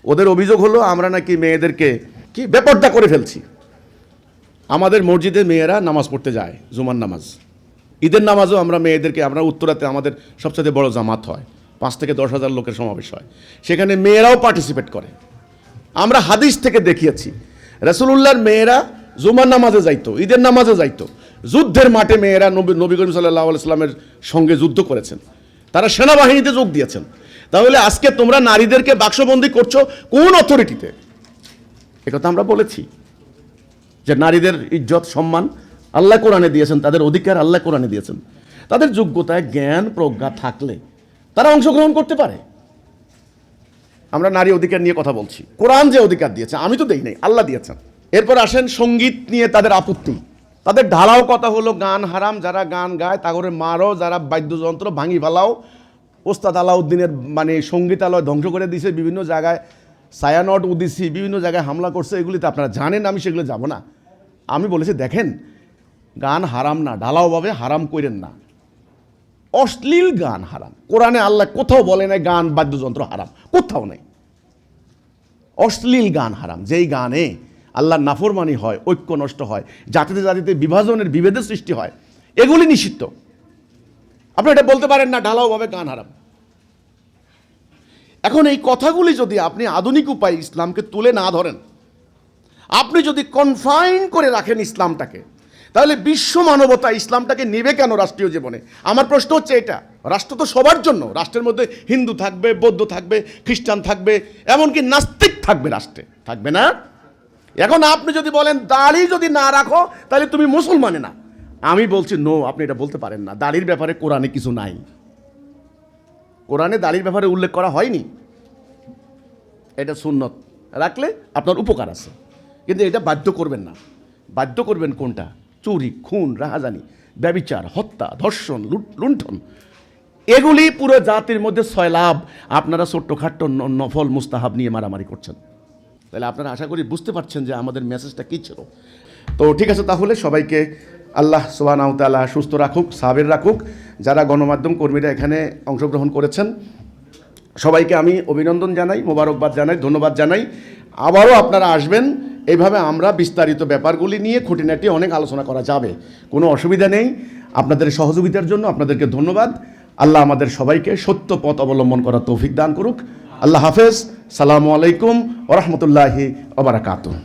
Speaker 1: ওদের অভিযোগ হলো আমরা নাকি মেয়েদেরকে কি বেপর্দা করে ফেলছি। আমাদের মসজিদে মেয়েরা নামাজ পড়তে যায়, জুমার নামাজ, ঈদের নামাজও আমরা মেয়েদেরকে, আমরা উত্তরাতে আমাদের সবচেয়ে বড় জামাত হয়, 5 থেকে 10 হাজার লোকের সমাবেশ হয়, সেখানে মেয়েরাও পার্টিসিপেট করে। আমরা হাদিস থেকে দেখিয়েছি রাসূলুল্লাহর মেয়েরা জুমার নামাজে যাইতো, ঈদের নামাজে যাইতো, যুদ্ধের মাঠে মেয়েরা নবী করিম সাল্লাল্লাহু আলাইহি সাল্লামের সঙ্গে যুদ্ধ করেছেন, তারা সেনাবাহিনীতে যোগ দিয়েছেন। তাহলে আজকে তোমরা নারীদেরকে বাক্সবন্দি করছো কোন অথরিটিতে? একথা আমরা বলেছি যে নারীদের ইজ্জত সম্মান আল্লাহ কোরআনে দিয়েছেন, তাদের অধিকার আল্লাহ কোরআনে দিয়েছেন। তাদের যোগ্যতায় জ্ঞান প্রজ্ঞা থাকলে তারা অংশগ্রহণ করতে পারে। আমরা নারী অধিকার নিয়ে কথা বলছি, কোরআন যে অধিকার দিয়েছে, আমি তো দেই নাই, আল্লাহ দিয়েছেন। এরপর আসেন সঙ্গীত নিয়ে তাদের আপত্তি, তাদের ঢালাও কথা হলো গান হারাম, যারা গান গায় তাগরে মারো, যারা বাদ্যযন্ত্র ভাঙি ফেলাও। ওস্তাদ আলাউদ্দিনের মানে সঙ্গীতালয় ধ্বংস করে দিয়েছে, বিভিন্ন জায়গায় ছায়ানট উদিসি, বিভিন্ন জায়গায় হামলা করছে, এগুলিতে আপনারা জানেন, আমি সেগুলো যাব না। আমি বলেছি দেখেন, গান হারাম না, ঢালাওভাবে হারাম করেন না। অশ্লীল গান হারাম, কোরআনে আল্লাহ কোথাও বলে নাই গান বাদ্যযন্ত্র হারাম, কোথাও নেই। অশ্লীল গান হারাম, যেই গানে আল্লাহর নাফরমানি হয়, ঐক্য নষ্ট হয়, জাতিতে জাতিতে বিভাজনের বিভেদের সৃষ্টি হয়, এগুলি নিষিদ্ধ। আপনি এটা বলতে পারেন না ঢালাওভাবে গান হারাম। এখন এই কথাগুলি যদি আপনি আধুনিক উপায়ে ইসলামকে তুলে না ধরেন, আপনি যদি কনফাইন করে রাখেন ইসলামটাকে, তাহলে বিশ্ব মানবতা ইসলামটাকে নেবে কেন রাষ্ট্রীয় জীবনে? আমার প্রশ্ন হচ্ছে এটা। রাষ্ট্র তো সবার জন্য, রাষ্ট্রের মধ্যে হিন্দু থাকবে, বৌদ্ধ থাকবে, খ্রিস্টান থাকবে, এমনকি নাস্তিক থাকবে, রাষ্ট্রে থাকবে না? এখন আপনি যদি বলেন দাড়ি যদি না রাখো তাহলে তুমি মুসলমানে না, আমি বলছি নো, আপনি এটা বলতে পারেন না। দাড়ির ব্যাপারে কোরআনে কিছু নাই, কোরআনে দাড়ির ব্যাপারে উল্লেখ করা হয়নি। এটা সুন্নত, রাখলে আপনার উপকার আছে, কিন্তু এটা বাধ্য করবেন না। বাধ্য করবেন কোনটা? চুরি, খুন, রাহাজানি, ব্যভিচার, হত্যা, ধর্ষণ, লুণ্ঠন, এগুলি পুরো জাতির মধ্যে সয়লাভ। আপনারা ছোট্টখাট্ট নফল মুস্তাহাব নিয়ে মারামারি করছেন। তাহলে আপনারা আশা করি বুঝতে পারছেন যে আমাদের মেসেজটা কী ছিল। তো ঠিক আছে, তাহলে সবাইকে আল্লাহ সুবহানাহু ওয়া তাআলা সুস্থ রাখুক, সাবের রাখুক। যারা গণমাধ্যম কর্মীরা এখানে অংশগ্রহণ করেছেন সবাইকে আমি অভিনন্দন জানাই, মোবারকবাদ জানাই, ধন্যবাদ জানাই। আবারও আপনারা আসবেন, এইভাবে আমরা বিস্তারিত ব্যাপারগুলি নিয়ে খুঁটিনাটি অনেক আলোচনা করা যাবে, কোনো অসুবিধা নেই। আপনাদের সহযোগিতার জন্য আপনাদেরকে ধন্যবাদ। আল্লাহ আমাদের সবাইকে সত্য পথ অবলম্বন করার তৌফিক দান করুক। আল্লাহ হাফেজ, সালামু আলাইকুম ওয়া রাহমাতুল্লাহি ওয়া বারাকাতুহু।